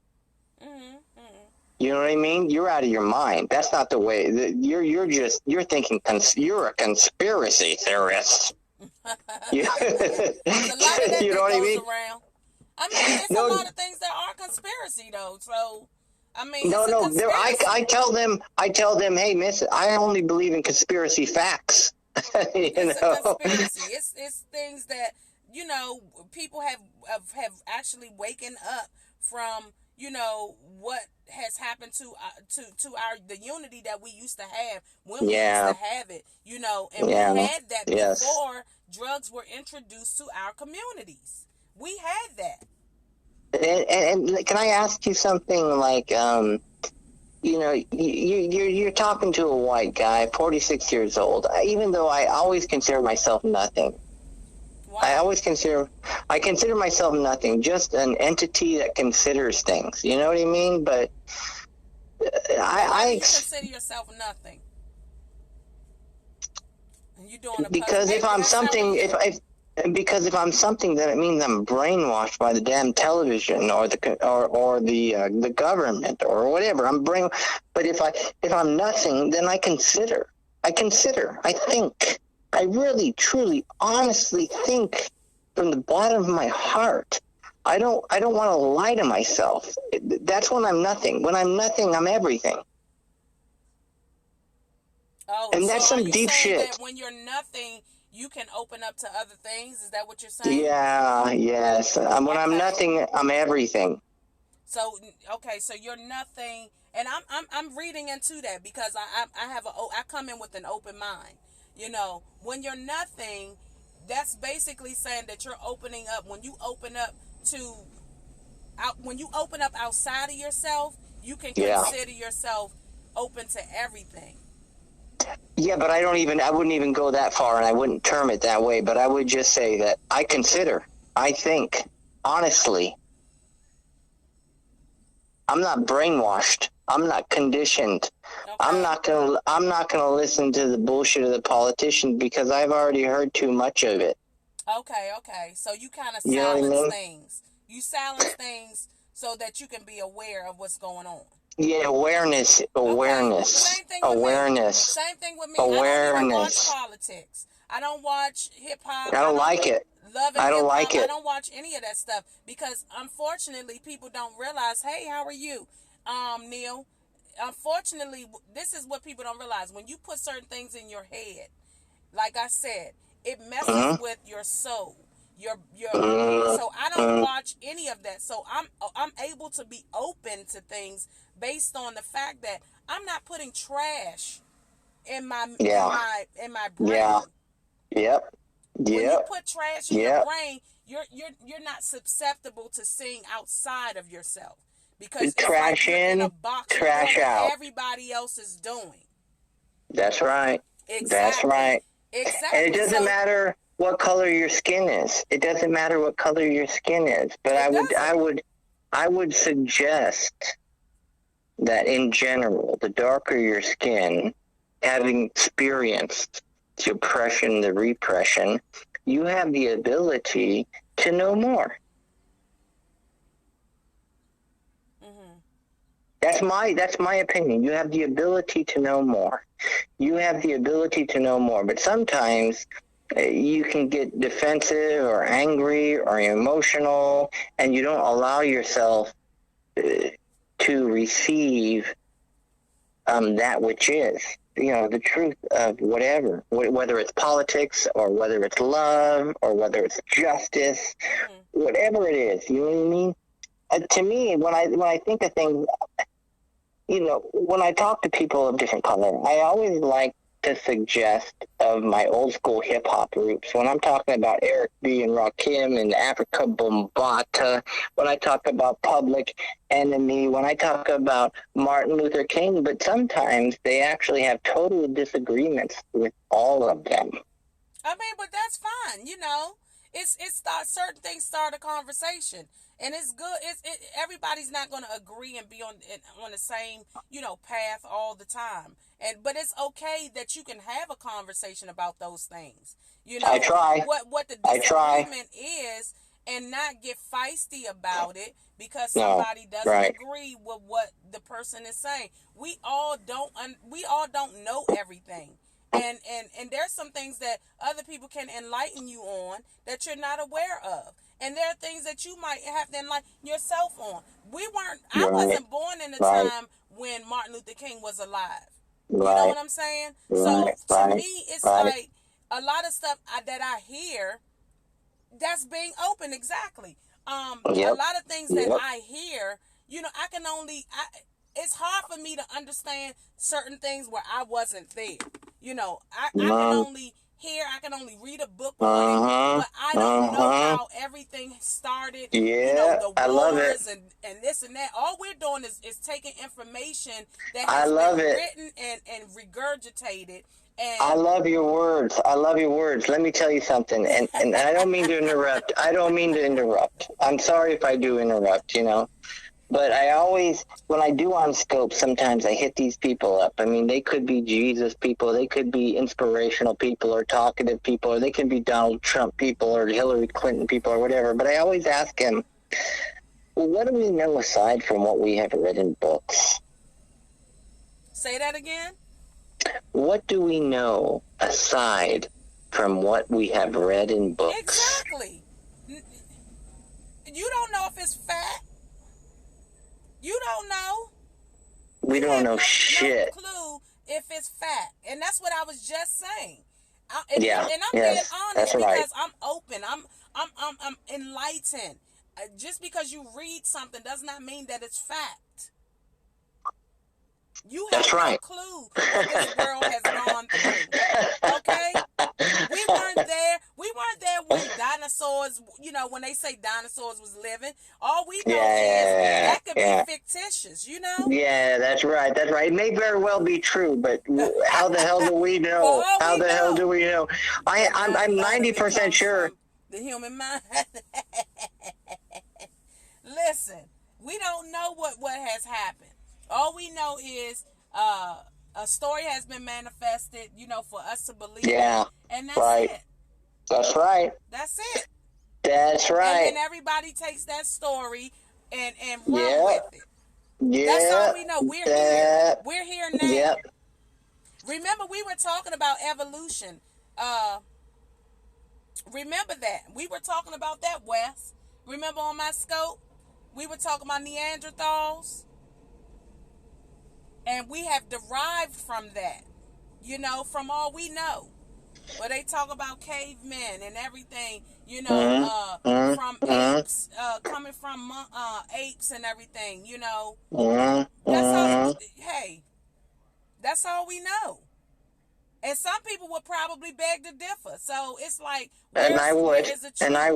You know what I mean? You're out of your mind. That's not the way. You're thinking, you're a conspiracy theorist. You know what I mean? Around. I mean, it's a lot of things that are conspiracy, though. So, I mean, I tell them, hey, miss, I only believe in conspiracy facts. It's a conspiracy. It's things that, you know, people have actually waken up from, you know, what has happened to the unity that we used to have when we used to have it, you know, and we had that before drugs were introduced to our communities. We had that. And can I ask you something? Like, you know, you're talking to a white guy, 46 years old. Even though I always consider myself nothing. Wow. I consider myself nothing, just an entity that considers things. You know what I mean? But I consider yourself nothing. And you doing because if I'm something, because if I'm something, then it means I'm brainwashed by the damn television or the government or whatever. But if I'm nothing, then I consider. I think. I really, truly, honestly think from the bottom of my heart. I don't want to lie to myself. That's when I'm nothing. When I'm nothing, I'm everything. Oh, and that's some deep shit. That when you're nothing, you can open up to other things. Is that what you're saying? Yeah. Yes. When I'm nothing, I'm everything. So okay, so you're nothing, and I'm reading into that because I come in with an open mind. You know, when you're nothing, that's basically saying that you're opening up. When you open up outside of yourself, you can consider yourself open to everything. Yeah, but I wouldn't even go that far, and I wouldn't term it that way, but I would just say that I think, honestly, I'm not brainwashed. I'm not conditioned. Okay. I'm not gonna listen to the bullshit of the politicians because I've already heard too much of it. Okay. So you kind of You know what I silence mean? things. You silence things so that you can be aware of what's going on. Yeah, awareness. Okay. Same thing with me. Same thing with me. I don't even watch politics. I don't watch hip hop. I don't like it. Love and I don't hip hop. like it. I don't watch any of that stuff because unfortunately people don't realize. Hey, how are you, Neil? Unfortunately, this is what people don't realize. When you put certain things in your head, like I said, it messes with your soul. So I don't watch any of that. So I'm able to be open to things based on the fact that I'm not putting trash in my brain. Yeah. Yep. When you Yep. put trash in your brain, you're not susceptible to seeing outside of yourself because Trash it's like you're in a in, box, trash you're doing out. what everybody else is doing. That's right. Exactly. That's right. Exactly. And it doesn't matter what color your skin is. It doesn't matter what color your skin is. But I would suggest that in general, the darker your skin, having experienced the oppression, the repression, you have the ability to know more. That's my opinion. You have the ability to know more. You have the ability to know more. But sometimes you can get defensive or angry or emotional, and you don't allow yourself to receive that which is, the truth of whatever, whether it's politics or whether it's love or whether it's justice, whatever it is. You know what I mean? To me, when I think of things, when I talk to people of different color, I always like to suggest of my old school hip hop roots. When I'm talking about Eric B. and Rakim and Africa Bombata, when I talk about Public Enemy, when I talk about Martin Luther King, but sometimes they actually have total disagreements with all of them. I mean, but that's fine, certain things start a conversation, and it's good. Everybody's not going to agree and be on the same path all the time, but it's okay that you can have a conversation about those things. I try. What the disagreement is, and not get feisty about it because somebody doesn't agree with what the person is saying. We all don't know everything. And there's some things that other people can enlighten you on that you're not aware of. And there are things that you might have to enlighten yourself on. I wasn't born in a time when Martin Luther King was alive. You know what I'm saying? So to me, it's like a lot of stuff that I hear that's being open. Exactly. A lot of things that I hear, I can only, it's hard for me to understand certain things where I wasn't there. I can only hear, I can only read a book on it, but I don't know how everything started. Yeah, the wars I love it. And this and that. All we're doing is taking information that has been written and regurgitated. And I love your words. Let me tell you something, and I don't mean to interrupt. I'm sorry if I do interrupt, But I always, when I do on Scope, sometimes I hit these people up. I mean, they could be Jesus people, they could be inspirational people or talkative people, or they can be Donald Trump people or Hillary Clinton people or whatever. But I always ask them, well, what do we know aside from what we have read in books? Say that again? What do we know aside from what we have read in books? Exactly. You don't know if it's fact. You don't know. We don't know shit. No clue if it's fact, and that's what I was just saying. And I'm being honest because I'm open. I'm enlightened. Just because you read something does not mean that it's fact. You have no clue what this world has gone through. Okay? We weren't there. We weren't there when dinosaurs, when they say dinosaurs was living. All we know is that could be fictitious, Yeah, that's right. It may very well be true, but how the hell do we know? Hell do we know? I'm 90% sure. The human mind. Listen, We don't know what has happened. All we know is a story has been manifested, for us to believe Yeah. it, and that's Right. it. That's right. That's it. That's right. And then everybody takes that story and run Yeah. with it. Yeah. That's all we know. We're here. We're here now. Yep. Remember, we were talking about evolution. Remember that. We were talking about that, Wes. Remember on my scope? We were talking about Neanderthals. And we have derived from that, from all we know. Where they talk about cavemen and everything, from apes, coming from apes and everything, That's all. Hey, that's all we know. And some people would probably beg to differ. So it's like, and I would, where is the truth? and I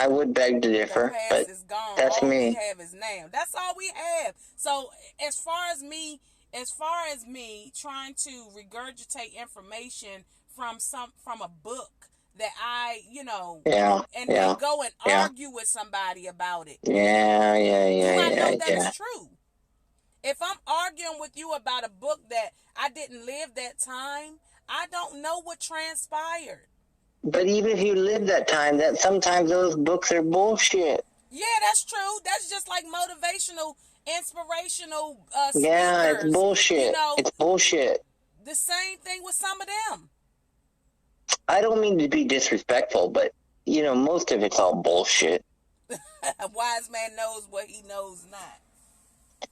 would beg to differ. The past but is gone. that's all me. we have is now. That's all we have. So as far as me trying to regurgitate information from a book that I, and then go and argue with somebody about it. Do I know that's true? If I'm arguing with you about a book that I didn't live that time, I don't know what transpired. But even if you live that time, that sometimes those books are bullshit. Yeah, that's true. That's just like motivational, inspirational speakers. Yeah, it's bullshit. It's bullshit. The same thing with some of them. I don't mean to be disrespectful, but, most of it's all bullshit. A wise man knows what he knows not.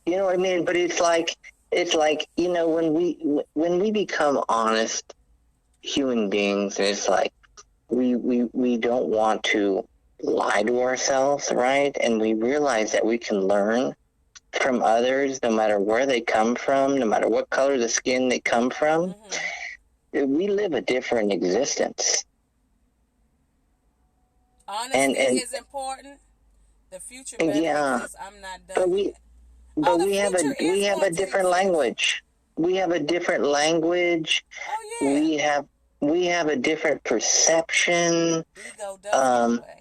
You know what I mean? But it's like, when we become honest human beings, it's like we don't want to lie to ourselves, right? And we realize that we can learn from others, no matter where they come from, no matter what color of the skin they come from. Mm-hmm. We live a different existence. Honesty is important. The future better exist. I'm not done yet. But we have a different language. We have a different language. Oh yeah. We have a different perception. Ego does away.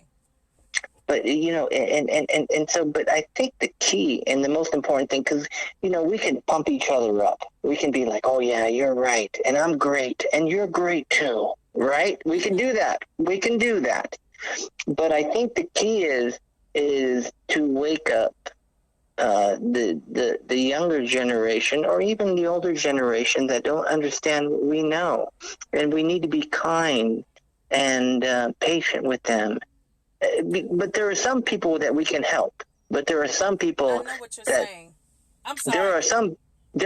But and so, but I think the key and the most important thing, because we can pump each other up. We can be like, oh yeah, you're right, and I'm great, and you're great too, right? We can do that. But I think the key is to wake up the younger generation, or even the older generation that don't understand what we know, and we need to be kind and patient with them. But there are some people that we can help. But there are some people. I know what you're saying. I'm sorry.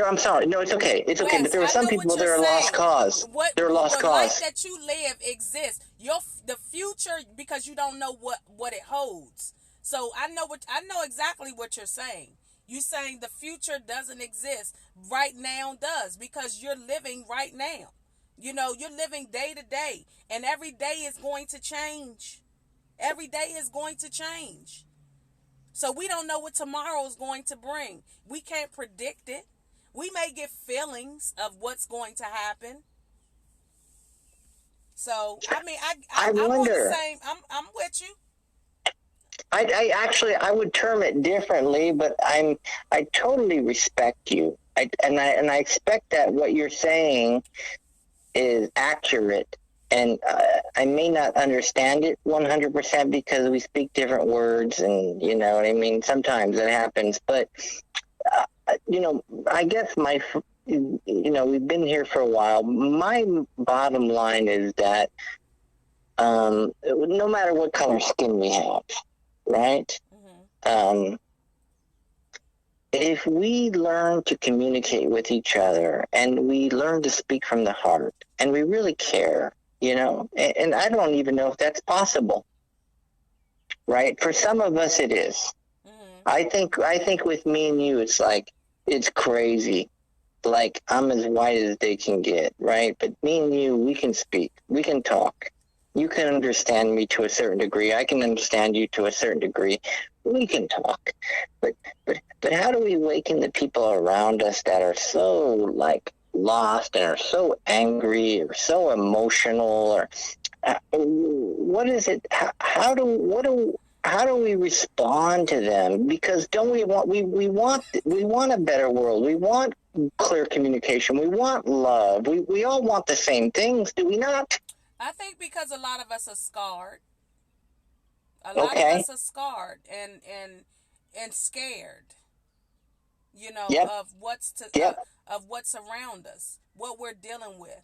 I'm sorry. No, it's okay. It's okay. But there are some people that are lost cause. They're lost cause. The life that you live exists. The future, because you don't know what it holds. So I know exactly what you're saying. You're saying the future doesn't exist. Right now does, because you're living right now. You're living day to day, and every day is going to change. Every day is going to change. So we don't know what tomorrow is going to bring. We can't predict it. We may get feelings of what's going to happen. So I wonder. I'm with you. I actually would term it differently, but I totally respect you. I expect that what you're saying is accurate. And I may not understand it 100% because we speak different words, and you know what I mean. Sometimes it happens, but I guess we've been here for a while. My bottom line is that no matter what color skin we have, right? Mm-hmm. If we learn to communicate with each other and we learn to speak from the heart and we really care. And I don't even know if that's possible, right? For some of us, it is. Mm-hmm. I think with me and you, it's like, it's crazy. Like, I'm as white as they can get, right? But me and you, we can speak. We can talk. You can understand me to a certain degree. I can understand you to a certain degree. We can talk. But how do we awaken the people around us that are so, like, lost and are so angry or so emotional, or what is it? How do how do we respond to them? Because don't we want a better world. We want clear communication. We want love. We all want the same things, do we not? I think because a lot of us are scarred. A lot of Okay. us are scarred and scared, Yep. Yep. of what's around us, what we're dealing with,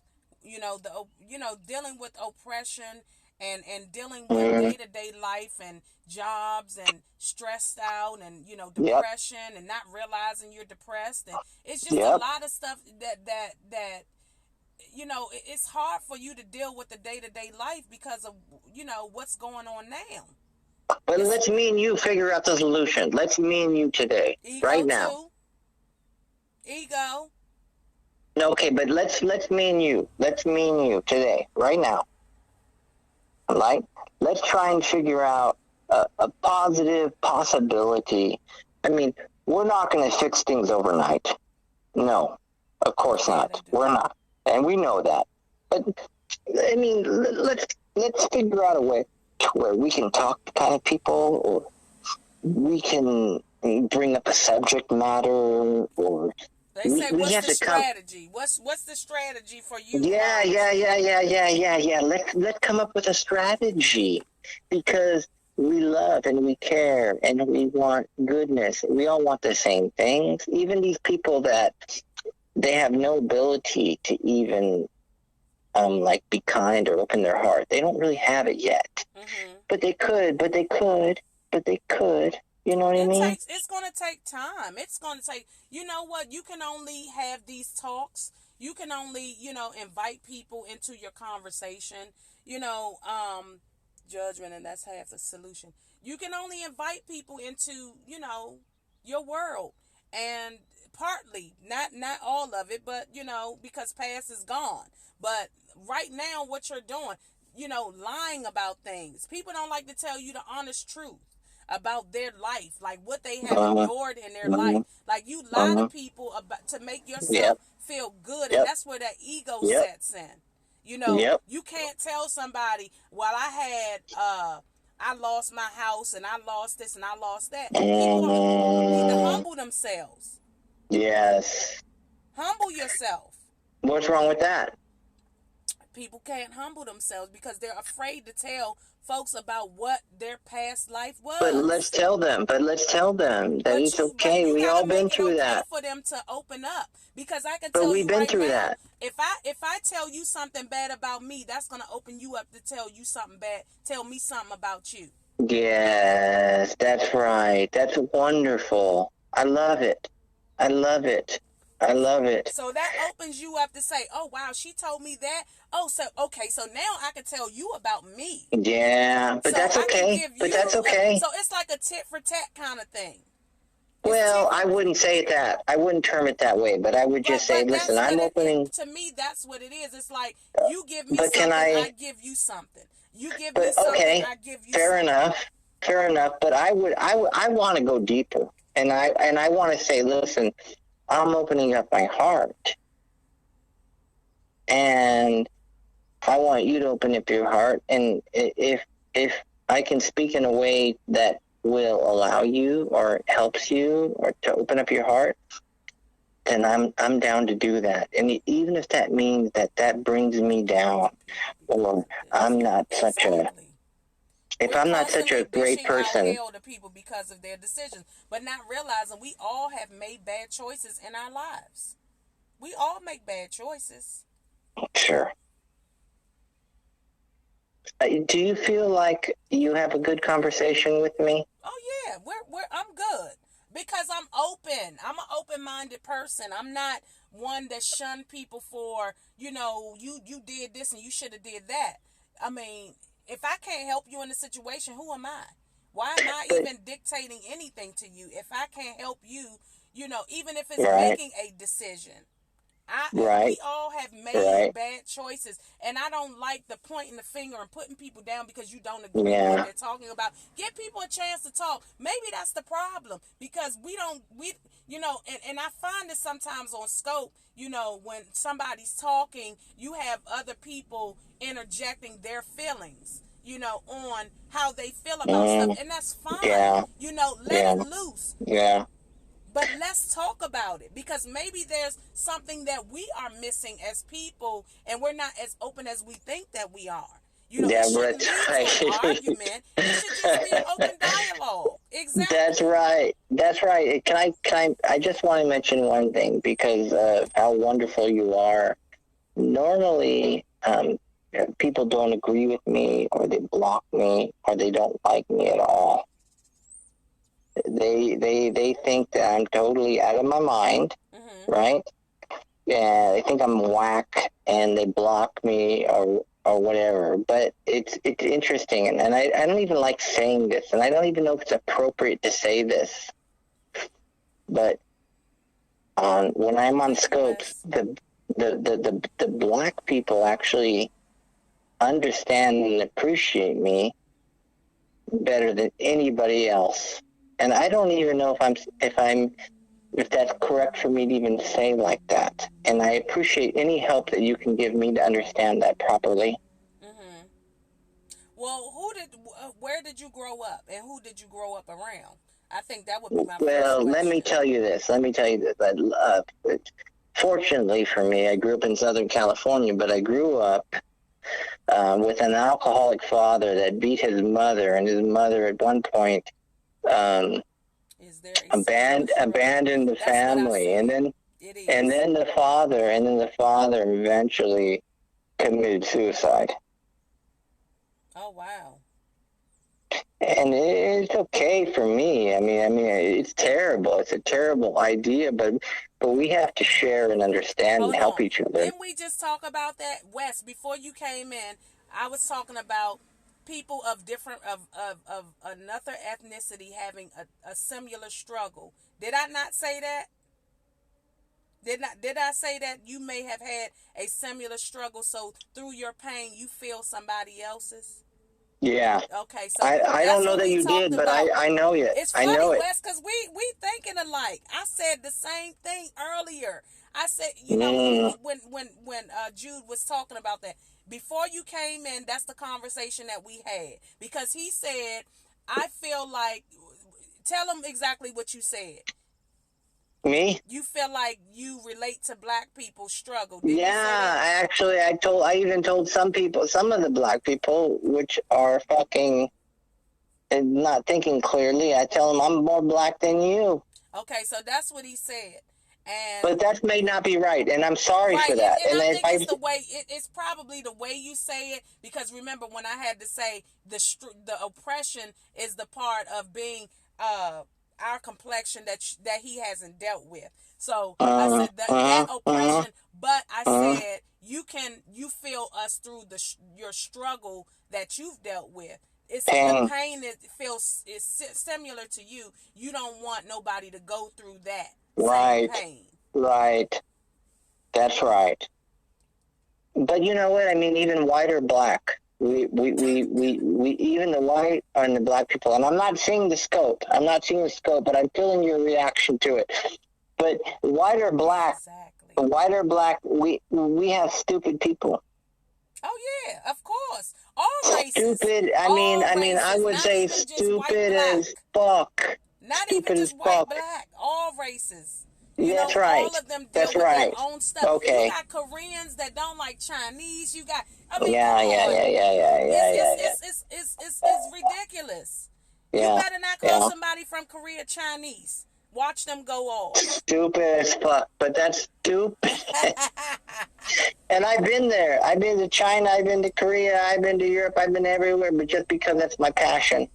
dealing with oppression and dealing with Mm, day-to-day life and jobs and stressed out and yep. depression and not realizing you're depressed, and it's just a Yep. lot of stuff that it's hard for you to deal with the day-to-day life because of what's going on now. But It's let's me and you figure out the solution. Let's me and you today, right ego now. too. Ego. Okay, but let's me and you. Let's me and you today, right now. Right? Let's try and figure out a positive possibility. I mean, we're not going to fix things overnight. No, of course Yeah, not. they do. We're not, and we know that. But I mean, let's figure out a way to where we can talk to kind of people, or we can bring up a subject matter, or They we, say, we "What's have the to come. strategy? What's the strategy for you, Yeah. Let's come up with a strategy, because we love and we care and we want goodness. We all want the same things. Even these people that they have no ability to even like be kind or open their heart. They don't really have it yet, Mm-hmm. but they could. But they could. But they could. You know what I mean? It's going to take time. It's going to take, you know what? You can only have these talks. You can only, invite people into your conversation, judgment, and that's half the solution. You can only invite people into, your world. And partly, not all of it, but, because past is gone. But right now, what you're doing, lying about things. People don't like to tell you the honest truth about their life, like what they have Uh-huh. endured in their life. Uh-huh. Like, you lie to Uh-huh. people about to make yourself Yep. feel good, and Yep. that's where that ego Yep. sets in. Yep. You can't tell somebody, well, I lost my house and I lost this and I lost that. People need to Mm, humble themselves. yes. Humble yourself. What's wrong with that? People can't humble themselves because they're afraid to tell folks about what their past life But let's was. tell them. But let's tell them that But it's you but okay. you We gotta all been make it through okay that. for them to open up. Because I can But tell we've you been right through now, that. if I tell you something bad about me, that's gonna open you up to tell you something bad, tell me something about you. Yes, that's right. That's wonderful. I love it. I love it. I love it. So that opens you up to say, oh wow, she told me that. Oh, so okay, so now I can tell you about me. Yeah, but So that's I can okay. give But you that's okay. so it's like a tit for tat kind of thing. It's tit Well, I wouldn't say it that. I wouldn't term it that way, but I would just say, but listen, that's I'm what opening. to me that's what it is. It's like you give me But can something, I I? give you something. You give me But something, okay, I give you fair something. enough. Fair enough. But I want to go deeper, and I want to say, listen, I'm opening up my heart, and I want you to open up your heart, and if I can speak in a way that will allow you or helps you or to open up your heart, then I'm down to do that. And even if that means that brings me down, or I'm not such a Exactly. if We I'm not such constantly a great dishing out person, hell to people because of their decisions, but not realizing we all have made bad choices in our lives. We all make bad choices. sure. Do you feel like you have a good conversation with me? Oh yeah, I'm good because I'm open. I'm an open-minded person. I'm not one that shun people for, you did this and you should have did that. I mean, if I can't help you in a situation, who am I? Why am I But even dictating anything to you if I can't help you, even if it's right, making a decision? We right, all have made right, bad choices, and I don't like the pointing the finger and putting people down because you don't agree with what yeah, they're talking about. Give people a chance to talk. Maybe that's the problem because and I find this sometimes on Scope. When somebody's talking, you have other people interjecting their feelings. on how they feel about stuff, and that's fine. Yeah. Let it loose. Yeah. But let's talk about it, because maybe there's something that we are missing as people, and we're not as open as we think that we are. It shouldn't lead to an argument. It should just be an open dialogue. Exactly. That's right. I just want to mention one thing, because of how wonderful you are. Normally, people don't agree with me, or they block me, or they don't like me at all. They think that I'm totally out of my mind, right? Yeah, they think I'm whack, and they block me or whatever. But it's interesting, and I don't even like saying this, and I don't even know if it's appropriate to say this. But when I'm on Scopes, the black people actually understand and appreciate me better than anybody else. And I don't even know if that's correct for me to even say like that. And I appreciate any help that you can give me to understand that properly. Mm-hmm. Well, where did you grow up, and who did you grow up around? I think that would be my first question. Let me tell you this. Fortunately for me, I grew up in Southern California, but I grew up with an alcoholic father that beat his mother, and his mother at one point abandoned the family, and then the father eventually committed suicide. Oh wow. And it's okay for me. I mean, it's terrible. It's a terrible idea, but we have to share and understand and help each other. Didn't we just talk about that, Wes? Before you came in, I was talking about people of another ethnicity having a similar struggle. Did I not say that? Did I say that you may have had a similar struggle, so through your pain you feel somebody else's? Yeah. Okay, so I don't know that you did, but I know it. It's funny, Wes, because we thinking alike. I said the same thing earlier. I said, when Jude was talking about that, before you came in, that's the conversation that we had. Because he said, I feel like, tell him exactly what you said. Me? You feel like you relate to black people's struggle. I even told some of the black people, which are fucking not thinking clearly, I tell them I'm more black than you. Okay, so that's what he said. But that may not be right, and I'm sorry for that. And I think it's the way, it's probably the way you say it, because remember when I had to say the oppression is the part of being our complexion that he hasn't dealt with. So I said that oppression, but I said you feel us through your struggle that you've dealt with. It's the pain that feels is similar to you. You don't want nobody to go through that same pain. Right. That's right. But you know what? I mean, even white or black, we even the white and the black people, and I'm not seeing the scope, but I'm feeling your reaction to it. But white or black, we have stupid people. Oh yeah, of course. All races. Stupid. I would say stupid as fuck. Not even just white, black. All races. That's right. All of them deal with their own stuff. Okay. You got Koreans that don't like Chinese. You got. Yeah. It's ridiculous. Yeah. You better not call somebody from Korea Chinese. Watch them go off. Stupid as fuck, but that's stupid. And I've been there. I've been to China, I've been to Korea, I've been to Europe, I've been everywhere, but just because that's my passion.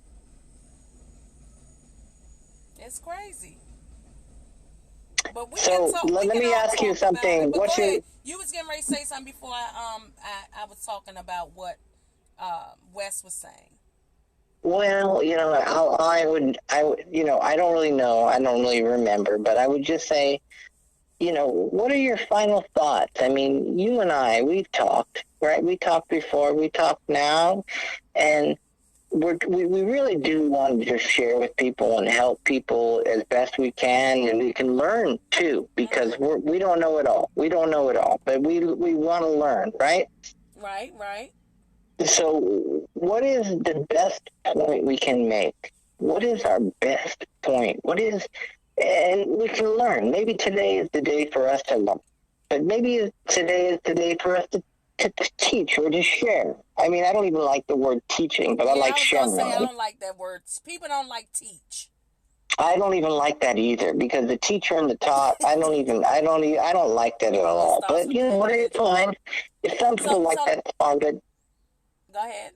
It's crazy. But let me ask you something. You was getting ready to say something before I was talking about what Wes was saying. Well, I would, I don't really know. I don't really remember, but I would just say, what are your final thoughts? I mean, you and I, we've talked, right? We talked before, we talk now, and we really do want to just share with people and help people as best we can, and we can learn too, because we don't know it all. We don't know it all, but we want to learn, right? Right. So what is the best point we can make? What is our best point? And we can learn. Maybe today is the day for us to learn. But maybe today is the day for us to teach or to share. I mean, I don't even like the word teaching, but I like sharing. I don't like that word. People don't like teach. I don't even like that either, because the teacher and the taught, I don't like that at all. But you know what? It's fine. If some people like that, it's fine. But go ahead.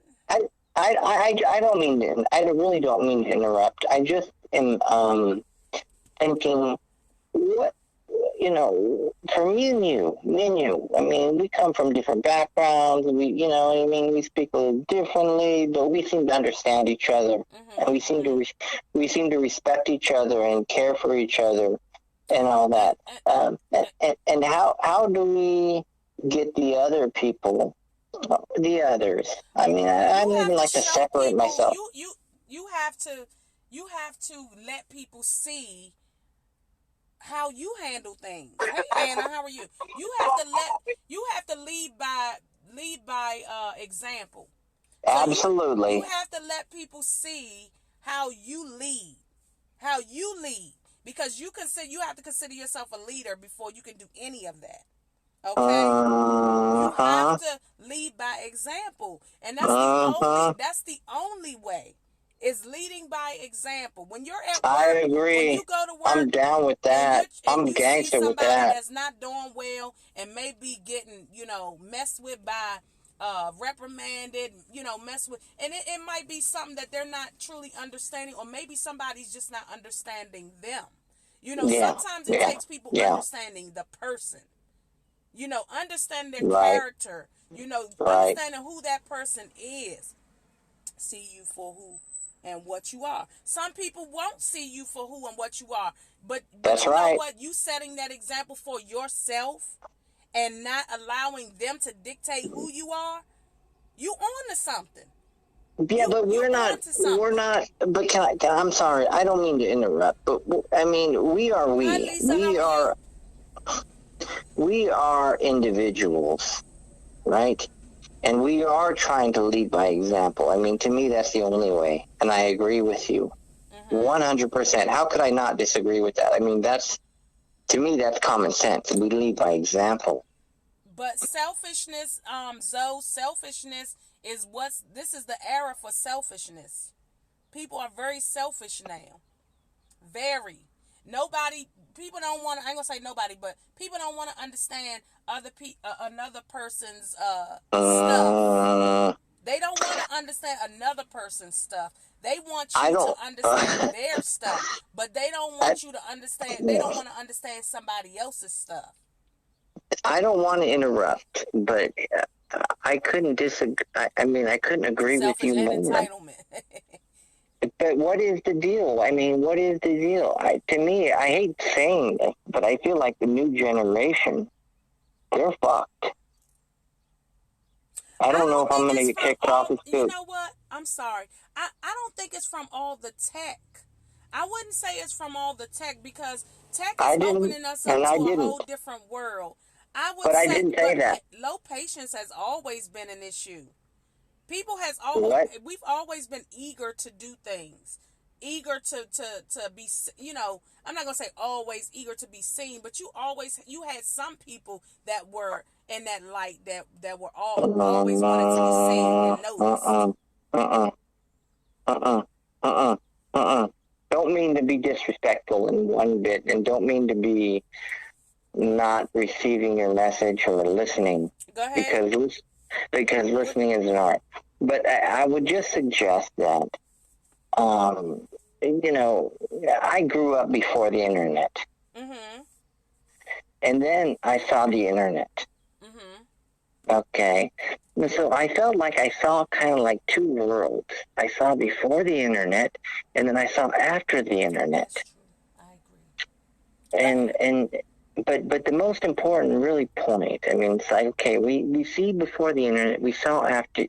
I don't mean to. I really don't mean to interrupt. I just am thinking, what, for me and you, I mean, we come from different backgrounds. We speak a little differently, but we seem to understand each other, and we seem to respect each other and care for each other, and all that. And how do we get the other people, the others? I mean, I don't even like to separate myself. You have to let people see how you handle things. Hey Anna, how are you? You have to lead by example. So absolutely. You have to let people see how you lead. Because you have to consider yourself a leader before you can do any of that. Okay? You have to lead by example. And that's the only way. Is leading by example. When you're at work, I agree. When you go to work, I'm down with that. I'm gangster with that. Somebody that's not doing well and may be getting, messed with by, reprimanded, messed with, and it might be something that they're not truly understanding, or maybe somebody's just not understanding them. Sometimes it takes people understanding the person. Understanding their character. Understanding who that person is. See you for who and what you are. Some people won't see you for who and what you are. But that's you right. know what? You setting that example for yourself and not allowing them to dictate who you are, you on to something. Yeah, but we're not, but I'm sorry, I don't mean to interrupt, but I mean, Hi, Lisa, we are individuals, right? And we are trying to lead by example. I mean, to me, that's the only way. And I agree with you 100%. How could I not disagree with that? I mean, to me, that's common sense. We lead by example. But selfishness, Zoe, selfishness this is the era for selfishness. People are very selfish now. Very. People don't want to, I ain't going to say nobody, but people don't want to understand another person's stuff. They don't want to understand another person's stuff. They want you to understand their stuff, but they don't want you to understand, they don't want to understand somebody else's stuff. I don't want to interrupt, but I couldn't disagree. I mean, I couldn't agree with you more. Entitlement. But what is the deal? I mean, what is the deal? To me, I hate saying this, but I feel like the new generation, they're fucked. I don't know if I'm going to get kicked off the school. You know what? I'm sorry. I don't think it's from all the tech. I wouldn't say it's from all the tech, because tech is opening us up to a whole different world. I didn't say that. Low patience has always been an issue. We've always been eager to do things, eager to be, I'm not going to say always eager to be seen, but you had some people that were in that light that were always wanted to be seen and noticed. Don't mean to be disrespectful in one bit, and don't mean to be not receiving your message or listening. Go ahead. Because listening is an art. But I would just suggest that, I grew up before the internet. Mm-hmm. And then I saw the internet. Mm-hmm. Okay. And so I felt like I saw kind of like two worlds. I saw before the internet, and then I saw after the internet. I agree. But the most important really point, I mean, it's like, okay, we see before the internet, we saw after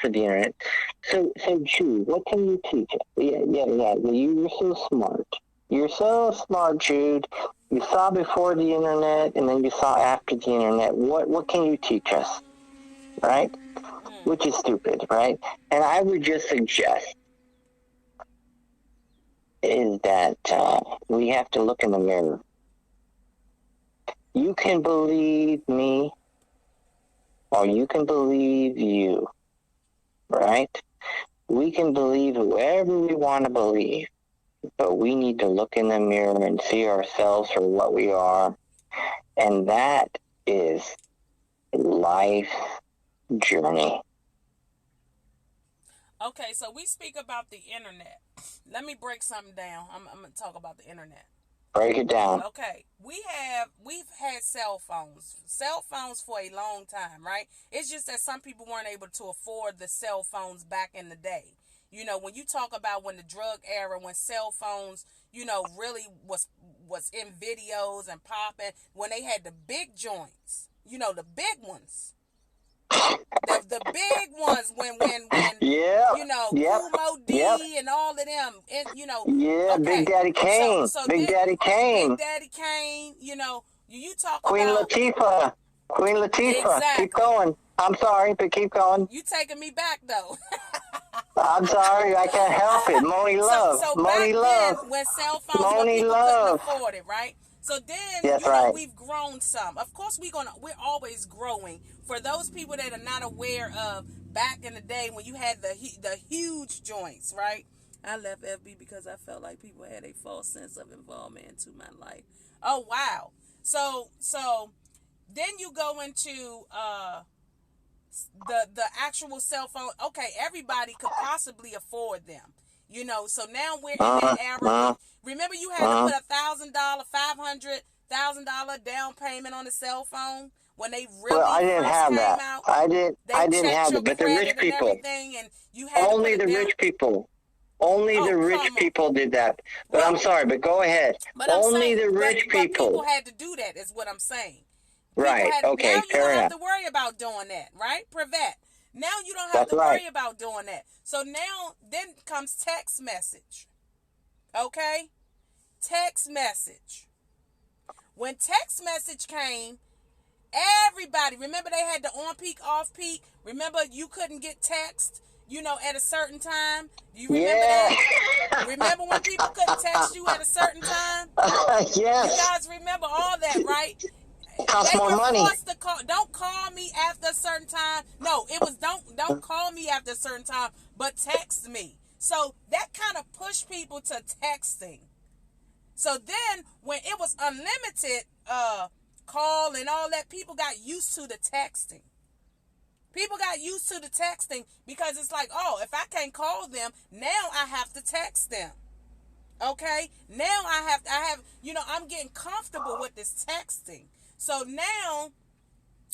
the internet. So Jude, what can you teach us? Yeah, you're so smart. You're so smart, Jude. You saw before the internet, and then you saw after the internet. What can you teach us? Right? which is stupid, right? And I would just suggest is that we have to look in the mirror. You can believe me, or you can believe you, right? We can believe whoever we want to believe, but we need to look in the mirror and see ourselves for what we are. And that is life's journey. Okay, so we speak about the internet. Let me break something down. I'm going to talk about the internet. Break it down. Okay, we've had cell phones for a long time, right? It's just that some people weren't able to afford the cell phones back in the day. You know, when you talk about when the drug era, when cell phones, you know, really was in videos and popping, when they had the big joints, you know, the big ones. The big ones when yeah, you know, yep, Kumo D yep. and all of them, and you know, yeah, okay. Big Daddy Kane, Big Daddy Kane, you know, you talk Queen about Queen Latifah. Exactly. Keep going. I'm sorry, but keep going. You taking me back though. I'm sorry, I can't help it. Moni Love, so Moni back Love, then, when cell phones, when Moni people Love. couldn't afford it, right? So then, That's you know, right. we've grown some. Of course, we're always growing. For those people that are not aware of back in the day when you had the huge joints, right? I left FB because I felt like people had a false sense of involvement into my life. Oh wow! So then you go into the actual cell phone. Okay, everybody could possibly afford them. You know, so now we're in that era. Remember, you had to put $1,000, $500,000 down payment on a cell phone when they really I didn't first have came that. out. I didn't have your it, but the rich people. And you had only the rich people. Only the rich people did that. But well, I'm sorry, but go ahead. But only the rich people. People had to do that, is what I'm saying. Right. Okay. Now you don't have to worry about doing that, right? Privet. Now you don't have to worry about doing that. So now, then comes text message. Okay? Text message. When text message came, everybody, remember they had the on peak, off peak? Remember you couldn't get text, you know, at a certain time? You remember that? Remember when people couldn't text you at a certain time? Yes. You guys remember all that, right? Cost more money. Forced to call. Don't call me after a certain time. No, it was don't call me after a certain time, but text me. So that kind of pushed people to texting. So then when it was unlimited call and all that, people got used to the texting. People got used to the texting because it's like, oh, if I can't call them, now I have to text them. Okay? Now I have, you know, I'm getting comfortable with this texting. So now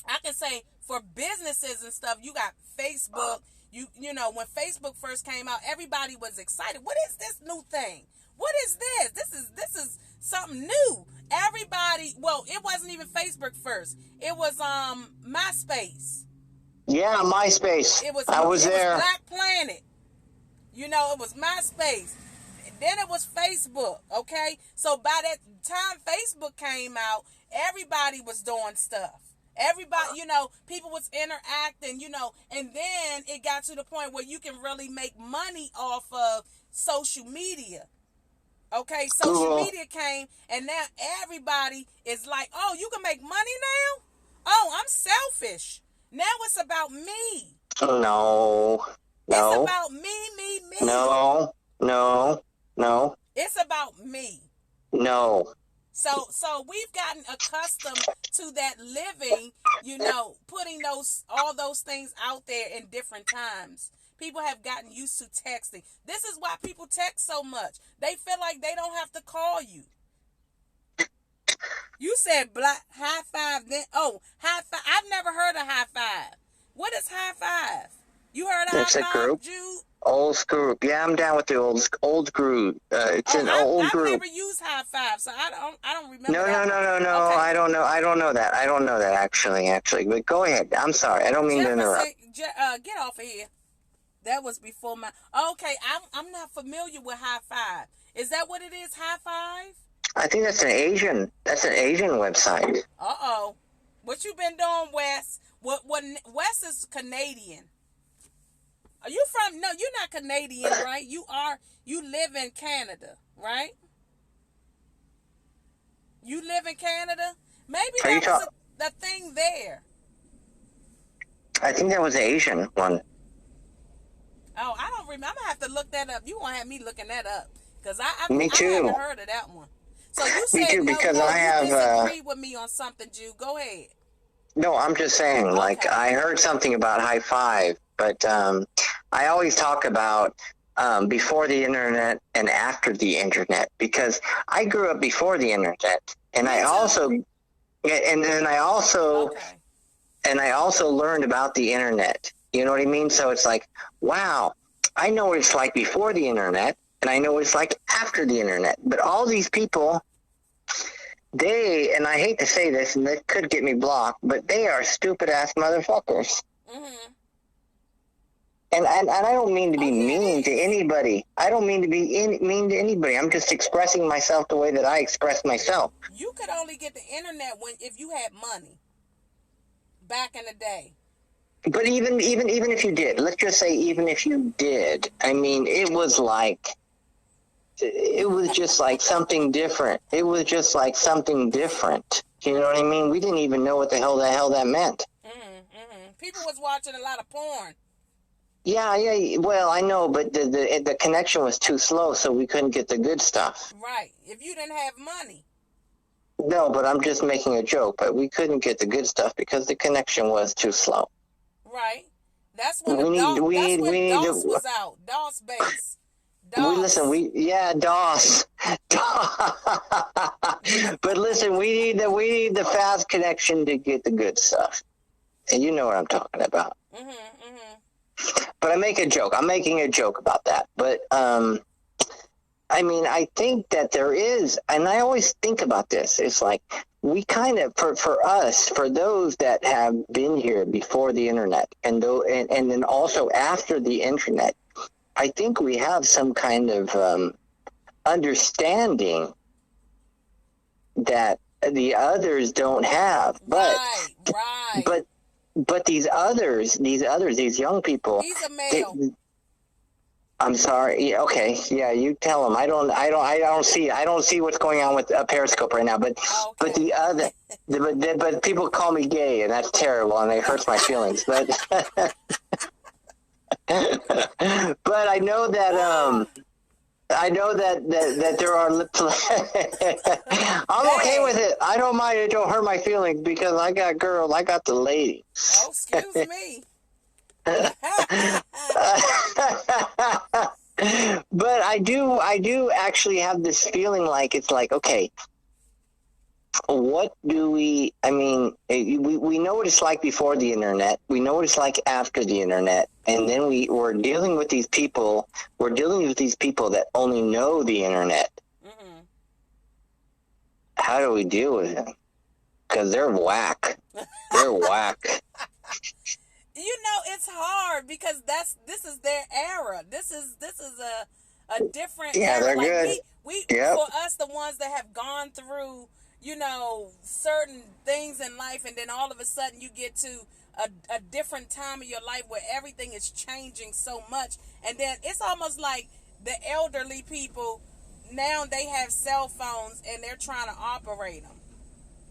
I can say for businesses and stuff, you got Facebook. You know, when Facebook first came out, everybody was excited. What is this new thing? What is this? This is something new. Everybody, well, it wasn't even Facebook first. It was MySpace. Yeah, MySpace. I was there. It was Black Planet. You know, it was MySpace. Then it was Facebook, okay? So by that time Facebook came out, everybody was doing stuff. Everybody, you know, people was interacting, you know, and then it got to the point where you can really make money off of social media. Okay, social media came, and now everybody is like, oh, you can make money now? Oh, I'm selfish. Now it's about me. No. It's about me. No. It's about me. No. So we've gotten accustomed to that living, you know, putting all those things out there in different times. People have gotten used to texting. This is why people text so much. They feel like they don't have to call you. You said high five then. Oh, high five. I've never heard of high five. What is high five? You heard of high five, group. Jude? Old group. Yeah, I'm down with the old group. It's an old group. I've never used high five, so I don't remember. No. Okay. I don't know. I don't know that actually. But go ahead. I'm sorry. I don't mean to interrupt. Get off of here. That was before my. Okay, I'm not familiar with high five. Is that what it is? High five? I think that's an Asian website. Uh-oh. What you been doing, Wes? What Wes is Canadian. No, you're not Canadian, right? You live in Canada, right? You live in Canada? Maybe Are you that was talking? the thing there. I think that was the Asian one. Oh, I don't remember. I'm going to have to look that up. You won't have me looking that up. Because Me I haven't too. heard of that one. So you Me said, too, no, because I you have. disagree with me on something, Jude. Go ahead. No, I'm just saying, like, Okay. I heard something about high five, but I always talk about before the internet and after the internet, because I grew up before the internet, and Me I too. also, and then I also, Okay. and I also learned about the internet. You know what I mean? So it's like, wow, I know what it's like before the internet, and I know what it's like after the internet. But all these people, and I hate to say this, and that could get me blocked, but they are stupid ass motherfuckers. Mm-hmm. And I don't mean to be Oh, yeah, mean it to is. anybody. I don't mean to be mean to anybody. I'm just expressing myself the way that I express myself. You could only get the internet if you had money back in the day. But even if you did, let's just say even if you did, I mean, it was just like something different. It was just like something different. You know what I mean? We didn't even know what the hell that meant. People was watching a lot of porn. Yeah. Well, I know, but the connection was too slow, so we couldn't get the good stuff. Right. If you didn't have money. No, but I'm just making a joke. But we couldn't get the good stuff because the connection was too slow. Right. That's when We need DOS was out. DOS base. DOS. DOS. But listen, we need the fast connection to get the good stuff, and you know what I'm talking about. But I make a joke. I'm making a joke about that. But I mean, I think that there is, and I always think about this. It's like we kind of, for us, for those that have been here before the internet, and then also after the internet, I think we have some kind of understanding that the others don't have. Right. But these young people. He's a male. I'm sorry. Yeah, okay. Yeah, you tell them. I don't see what's going on with Periscope right now. But Okay. but people call me gay, and that's terrible, and it hurts my feelings. But but I know that there are. I'm okay with it. I don't mind. It don't hurt my feelings because I got the lady. Oh, excuse me. But I do actually have this feeling like it's like, okay, what do I mean, we know what it's like before the internet. We know what it's like after the internet. And then we're dealing with these people. We're dealing with these people that only know the internet. Mm-hmm. How do we deal with them? Because they're whack. They're whack. You know, it's hard because this is their era. This is a different era. They're like good. We Yep. For us, the ones that have gone through, you know, certain things in life, and then all of a sudden you get to a different time of your life where everything is changing so much, and then it's almost like the elderly people now, they have cell phones and they're trying to operate them.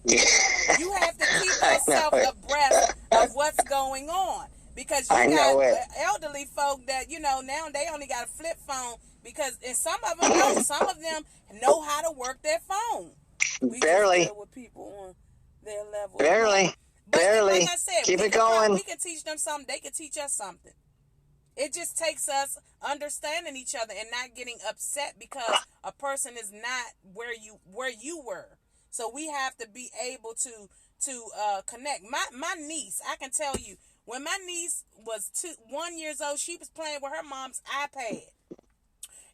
You have to keep yourself abreast of what's going on, because you got elderly folk that, you know, now they only got a flip phone, because and some of them know how to work their phone. We Barely. just deal with people on their level. Barely. But Barely. like I said, keep it going. We can teach them something. They can teach us something. It just takes us understanding each other and not getting upset because a person is not where you were. So we have to be able to connect. My niece, I can tell you, when my niece was 1 year old, she was playing with her mom's iPad.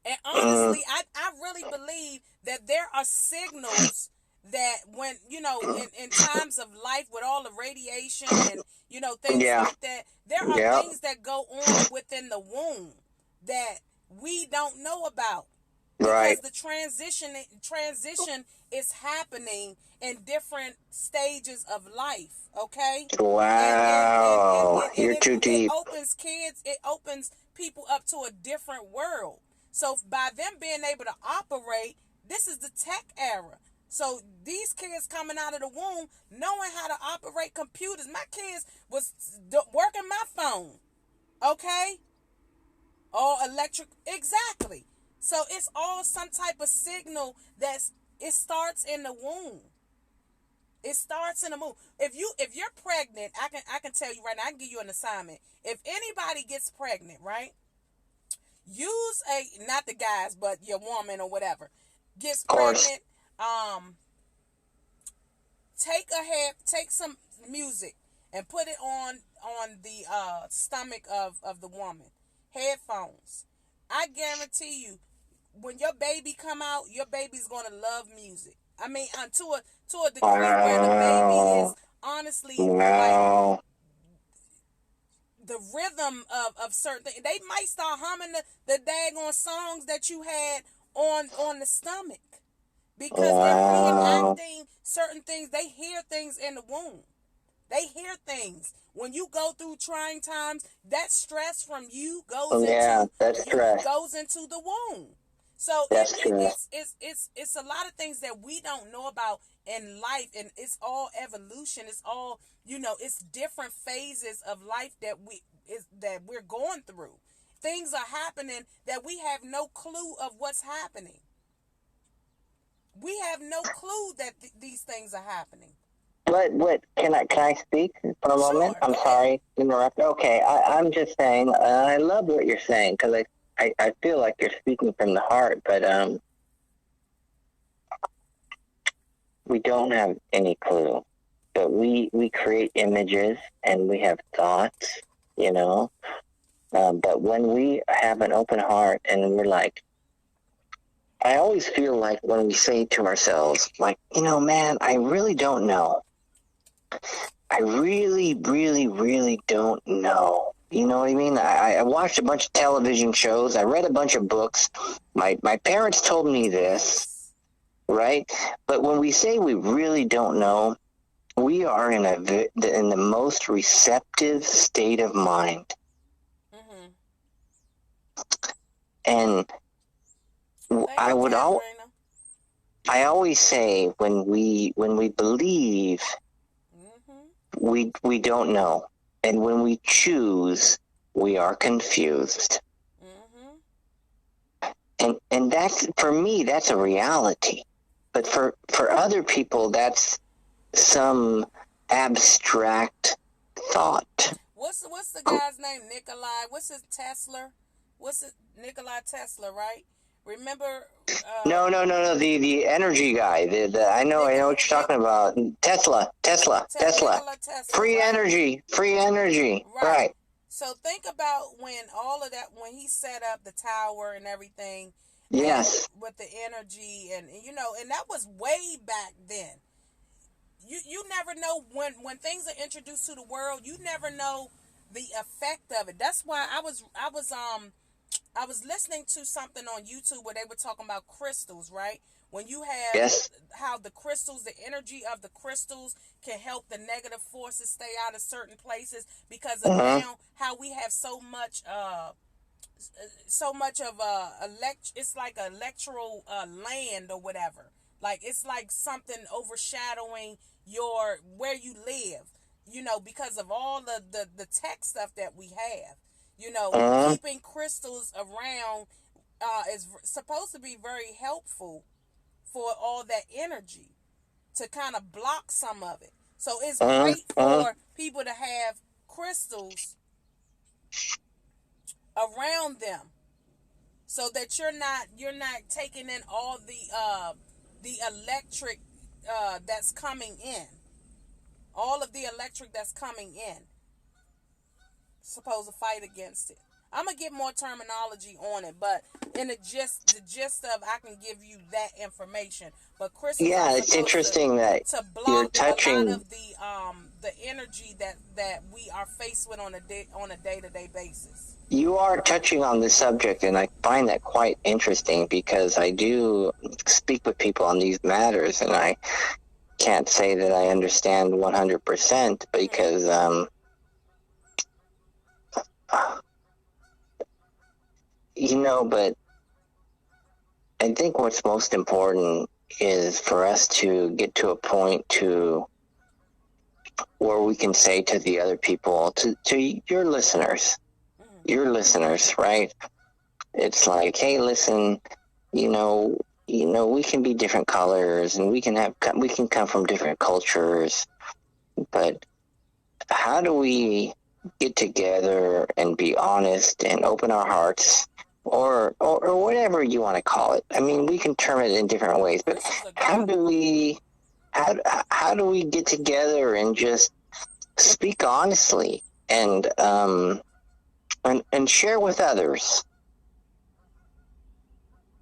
And honestly, I really believe that there are signals that when, you know, in times of life with all the radiation and, you know, things like that, there are things that go on within the womb that we don't know about. because Right. the transition is happening in different stages of life. Okay, Wow. You're too it deep. opens kids, it opens people up to a different world. So by them being able to operate, this is the tech era. So these kids coming out of the womb knowing how to operate computers. My kids was working my phone. Okay, all electric, exactly. So it's all some type of signal it starts in the womb. It starts in the womb. If you're pregnant, I can tell you right now, I can give you an assignment. If anybody gets pregnant, right? Use not the guys, but your woman or whatever gets Of course. pregnant, take some music and put it on the stomach of the woman. Headphones. I guarantee you, when your baby come out, your baby's gonna love music. I mean, to a degree where the baby is Wow. honestly like Wow. the rhythm of certain things. They might start humming the daggone songs that you had on the stomach because they're Wow. reenacting certain things. They hear things in the womb. They hear things. When you go through trying times, that stress from you Yeah, that's stress. goes into the womb. So That's true. it's a lot of things that we don't know about in life, and it's all evolution. It's all, it's different phases of life that we're going through. Things are happening that we have no clue of what's happening. We have no clue that these things are happening. What can I speak for a moment? Sure, I'm go ahead. sorry to interrupt. Okay, I'm just saying, I love what you're saying because I feel like you're speaking from the heart, but we don't have any clue. But we create images and we have thoughts, you know. But when we have an open heart and we're like, I always feel like when we say to ourselves, like, man, I really don't know. I really, really, really don't know. You know what I mean? I watched a bunch of television shows. I read a bunch of books. My parents told me this, Yes. right? But when we say we really don't know, we are in the most receptive state of mind. Mm-hmm. And Thank I you, would Katharina. I always say when we believe, Mm-hmm. we don't know, and when we choose, we are confused. Mm-hmm. And that's, for me, that's a reality. But for other people, that's some abstract thought. What's the guy's name? Nikolai. What's his Tesla? What's it? Nikola Tesla, right? Remember? No, no, no, no. The energy guy. The I know Nikola, what you're talking about. Tesla. Nikola Tesla, Free right? energy, free energy. Right. Right. So think about when all of that, when he set up the tower and everything, and Yes. with the energy, and and that was way back then. You never know when things are introduced to the world. You never know the effect of it. That's why I was listening to something on YouTube where they were talking about crystals, right? When you have Yes. how the crystals, the energy of the crystals can help the negative forces stay out of certain places because of Uh-huh. now how we have so much of it's like electoral land or whatever. Like it's like something overshadowing your where you live, because of all the tech stuff that we have. Uh-huh. Keeping crystals around is supposed to be very helpful for all that energy to kind of block some of it. So it's Uh-huh. great Uh-huh. for people to have crystals around them so that you're not taking in all the electric that's coming in. All of the electric that's coming in. Supposed to fight against it. I'm gonna get more terminology on it, but in the gist of, I can give you that information. But crystals are Yeah, it's supposed interesting that to you're block a lot touching. of the energy that we are faced with on a day-to-day basis. You are touching on this subject, and I find that quite interesting because I do speak with people on these matters, and I can't say that I understand 100% because, but I think what's most important is for us to get to a point to where we can say to the other people, to your listeners, right? It's like, hey, listen, you know, we can be different colors and we can come from different cultures, but how do we get together and be honest and open our hearts, or whatever you want to call it? I mean, we can term it in different ways, but how do we get together and just speak honestly and share with others?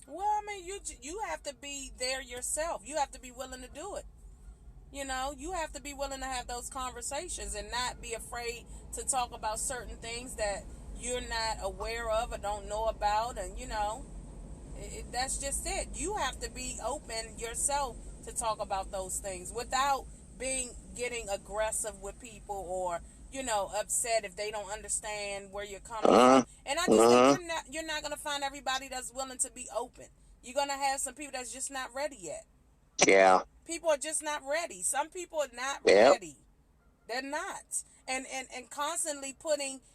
Well, I mean, you have to be there yourself. You have to be willing to do it. You have to be willing to have those conversations and not be afraid to talk about certain things that you're not aware of or don't know about. And, that's just it. You have to be open yourself to talk about those things without getting aggressive with people or, upset if they don't understand where you're coming from. And I just think you're not going to find everybody that's willing to be open. You're going to have some people that's just not ready yet. Yeah. People are just not ready. Some people are not Yep. ready. They're not. And constantly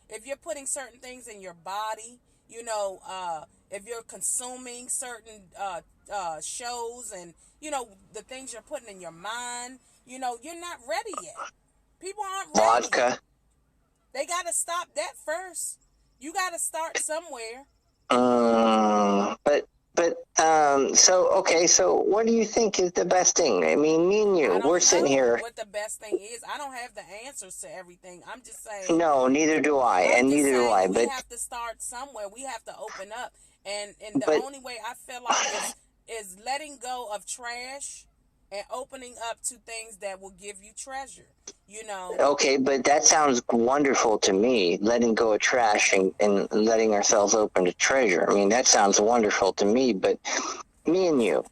if you're putting certain things in your body, if you're consuming certain shows and, the things you're putting in your mind, you're not ready yet. People aren't ready. Vodka. They got to stop that first. You got to start somewhere. So what do you think is the best thing? I mean, me and you, we're sitting here. What the best thing is, I don't have the answers to everything. I'm just saying. No, neither do I, and neither do I. We have to start somewhere. We have to open up, and the only way I feel like is letting go of trash and opening up to things that will give you treasure. Okay, but that sounds wonderful to me, letting go of trash and letting ourselves open to treasure. I mean, that sounds wonderful to me, but me and you,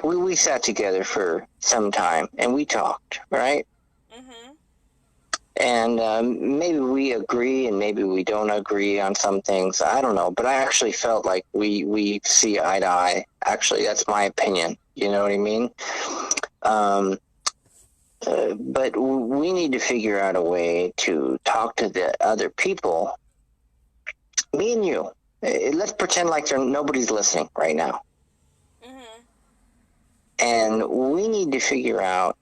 we sat together for some time and we talked, right? Mm-hmm. And maybe we agree and maybe we don't agree on some things. I don't know, but I actually felt like we see eye to eye. Actually, that's my opinion. You know what I mean? But we need to figure out a way to talk to the other people. Me and you. Let's pretend like nobody's listening right now. Mm-hmm. And we need to figure out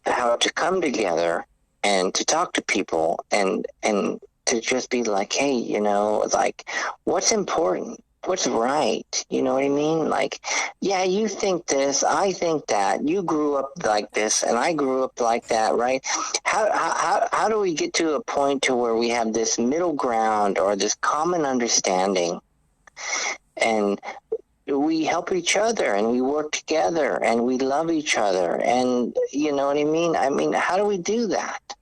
how to come together and to talk to people and to just be like, hey, like, what's important? What's right? You know what I mean? Like, yeah, you think this, I think that. You grew up like this, and I grew up like that, right? How do we get to a point to where we have this middle ground or this common understanding, and we help each other, and we work together, and we love each other, and you know what I mean? I mean, how do we do that?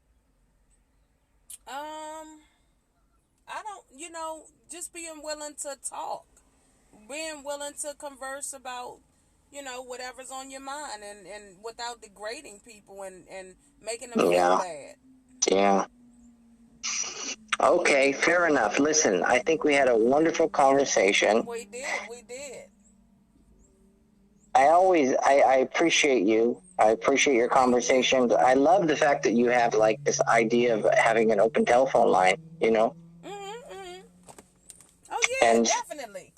I don't, just being willing to talk, being willing to converse about, whatever's on your mind and without degrading people and making them feel bad. Yeah. Okay, fair enough. Listen, I think we had a wonderful conversation. We did. I appreciate you. I appreciate your conversations. I love the fact that you have like this idea of having an open telephone line, Mm-hmm. Oh yeah, and, definitely.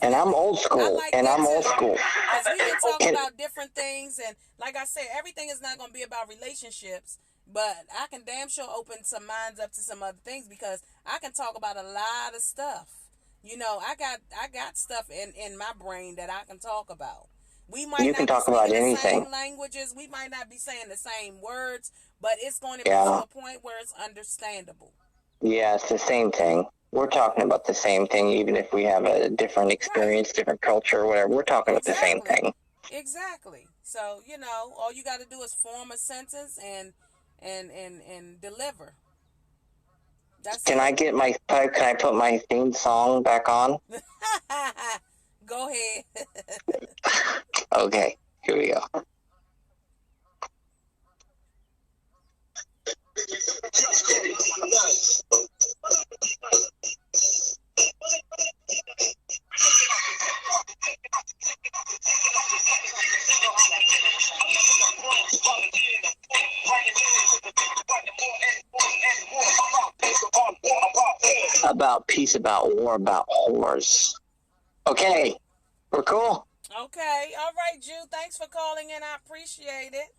And I'm old school. I'm old school. Because we can talk about different things, and like I said, everything is not going to be about relationships, but I can damn sure open some minds up to some other things because I can talk about a lot of stuff. I got stuff in my brain that I can talk about. We might not talk be about speaking anything. the same languages. We might not be saying the same words, but it's going to be to a point where it's understandable. Yeah, it's the same thing. We're talking about the same thing, even if we have a different experience, Right. different culture, whatever. We're talking about the same Exactly. thing. Exactly. So, all you got to do is form a sentence and deliver. That's Can I it. get my Can I put my theme song back on? Go ahead. Okay, here we go. About peace, about war, about whores. Okay, we're cool. Okay. All right, Jude. Thanks for calling in. I appreciate it.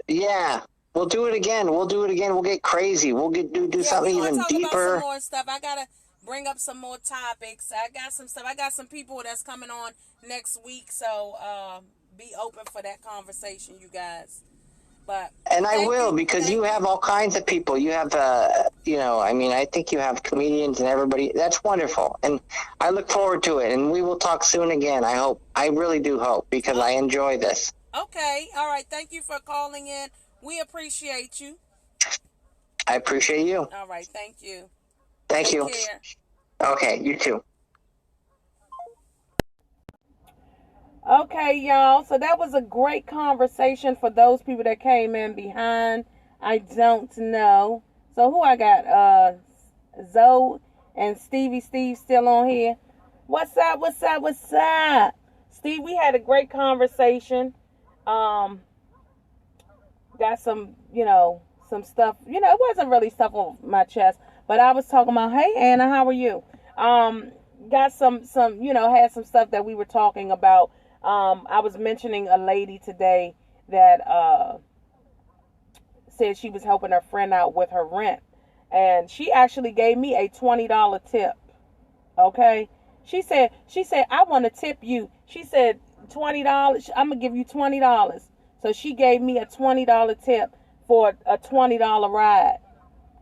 Yeah, we'll do it again. We'll do it again. We'll get crazy. We'll do Yeah, we're something going to even talk about some deeper. more stuff. I got to bring up some more topics. I got some stuff. I got some people that's coming on next week. So be open for that conversation, you guys. But And I thank will, you. because you Thank you. have all kinds of people. You have, I mean, I think you have comedians and everybody. That's wonderful. And I look forward to it. And we will talk soon again. I hope. I really do hope, because Oh, I enjoy this. okay. All right. Thank you for calling in. We appreciate you. I appreciate you. All right. Thank you. Thank Take you. care. Okay, you too. Okay, y'all. So that was a great conversation for those people that came in behind. I don't know. So who I got? Zoe and Stevie Steve still on here. What's up? What's up? What's up? Steve, we had a great conversation. Um, got some, some stuff. It wasn't really stuff on my chest, but I was talking about, hey Anna, how are you? Got some, had some stuff that we were talking about. I was mentioning a lady today that said she was helping her friend out with her rent, and she actually gave me a $20 tip. Okay, she said I want to tip you. She said $20. I'm gonna give you $20. So she gave me a $20 tip for a $20 ride.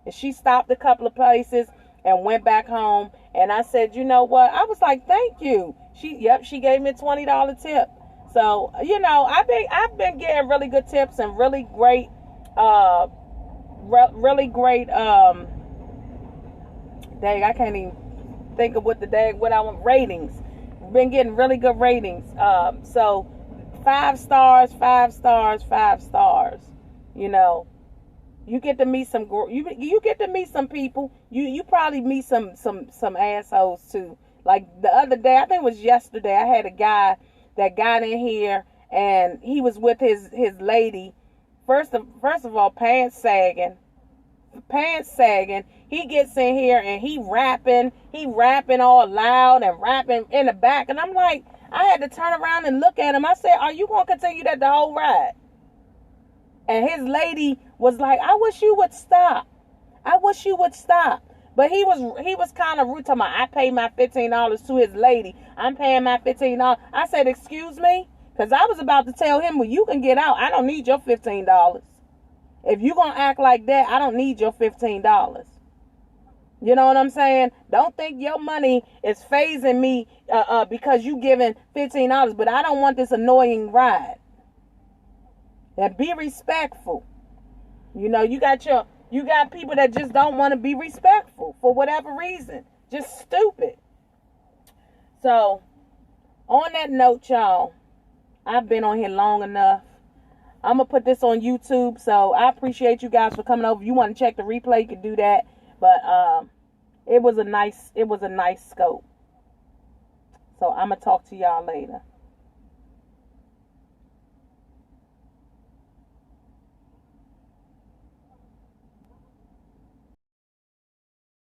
And she stopped a couple of places and went back home. And I said, you know what? I was like, thank you. She gave me a $20 tip. So I've been getting really good tips and really great, really great. Dang, I can't even think of what I want ratings. Been getting really good ratings. So 5 stars, 5 stars, 5 stars. You know, you get to meet you get to meet some people. You probably meet some assholes too. Like the other day, I think it was yesterday, I had a guy that got in here and he was with his lady. First of all, pants sagging. He gets in here and he rapping all loud and rapping in the back. And I'm like, I had to turn around and look at him. I said, are you going to continue that the whole ride? And his lady was like, I wish you would stop. I wish you would stop. But he was kind of rude to me. I paid my $15 to his lady. I'm paying my $15. I said, excuse me? Because I was about to tell him, well, you can get out. I don't need your $15. If you're going to act like that, I don't need your $15. You know what I'm saying? Don't think your money is phasing me because you giving $15, but I don't want this annoying ride. And be respectful. You got people that just don't want to be respectful for whatever reason. Just stupid. So, on that note, y'all, I've been on here long enough. I'm going to put this on YouTube, so I appreciate you guys for coming over. If you want to check the replay, you can do that. But it was a nice scope. So I'm going to talk to y'all later.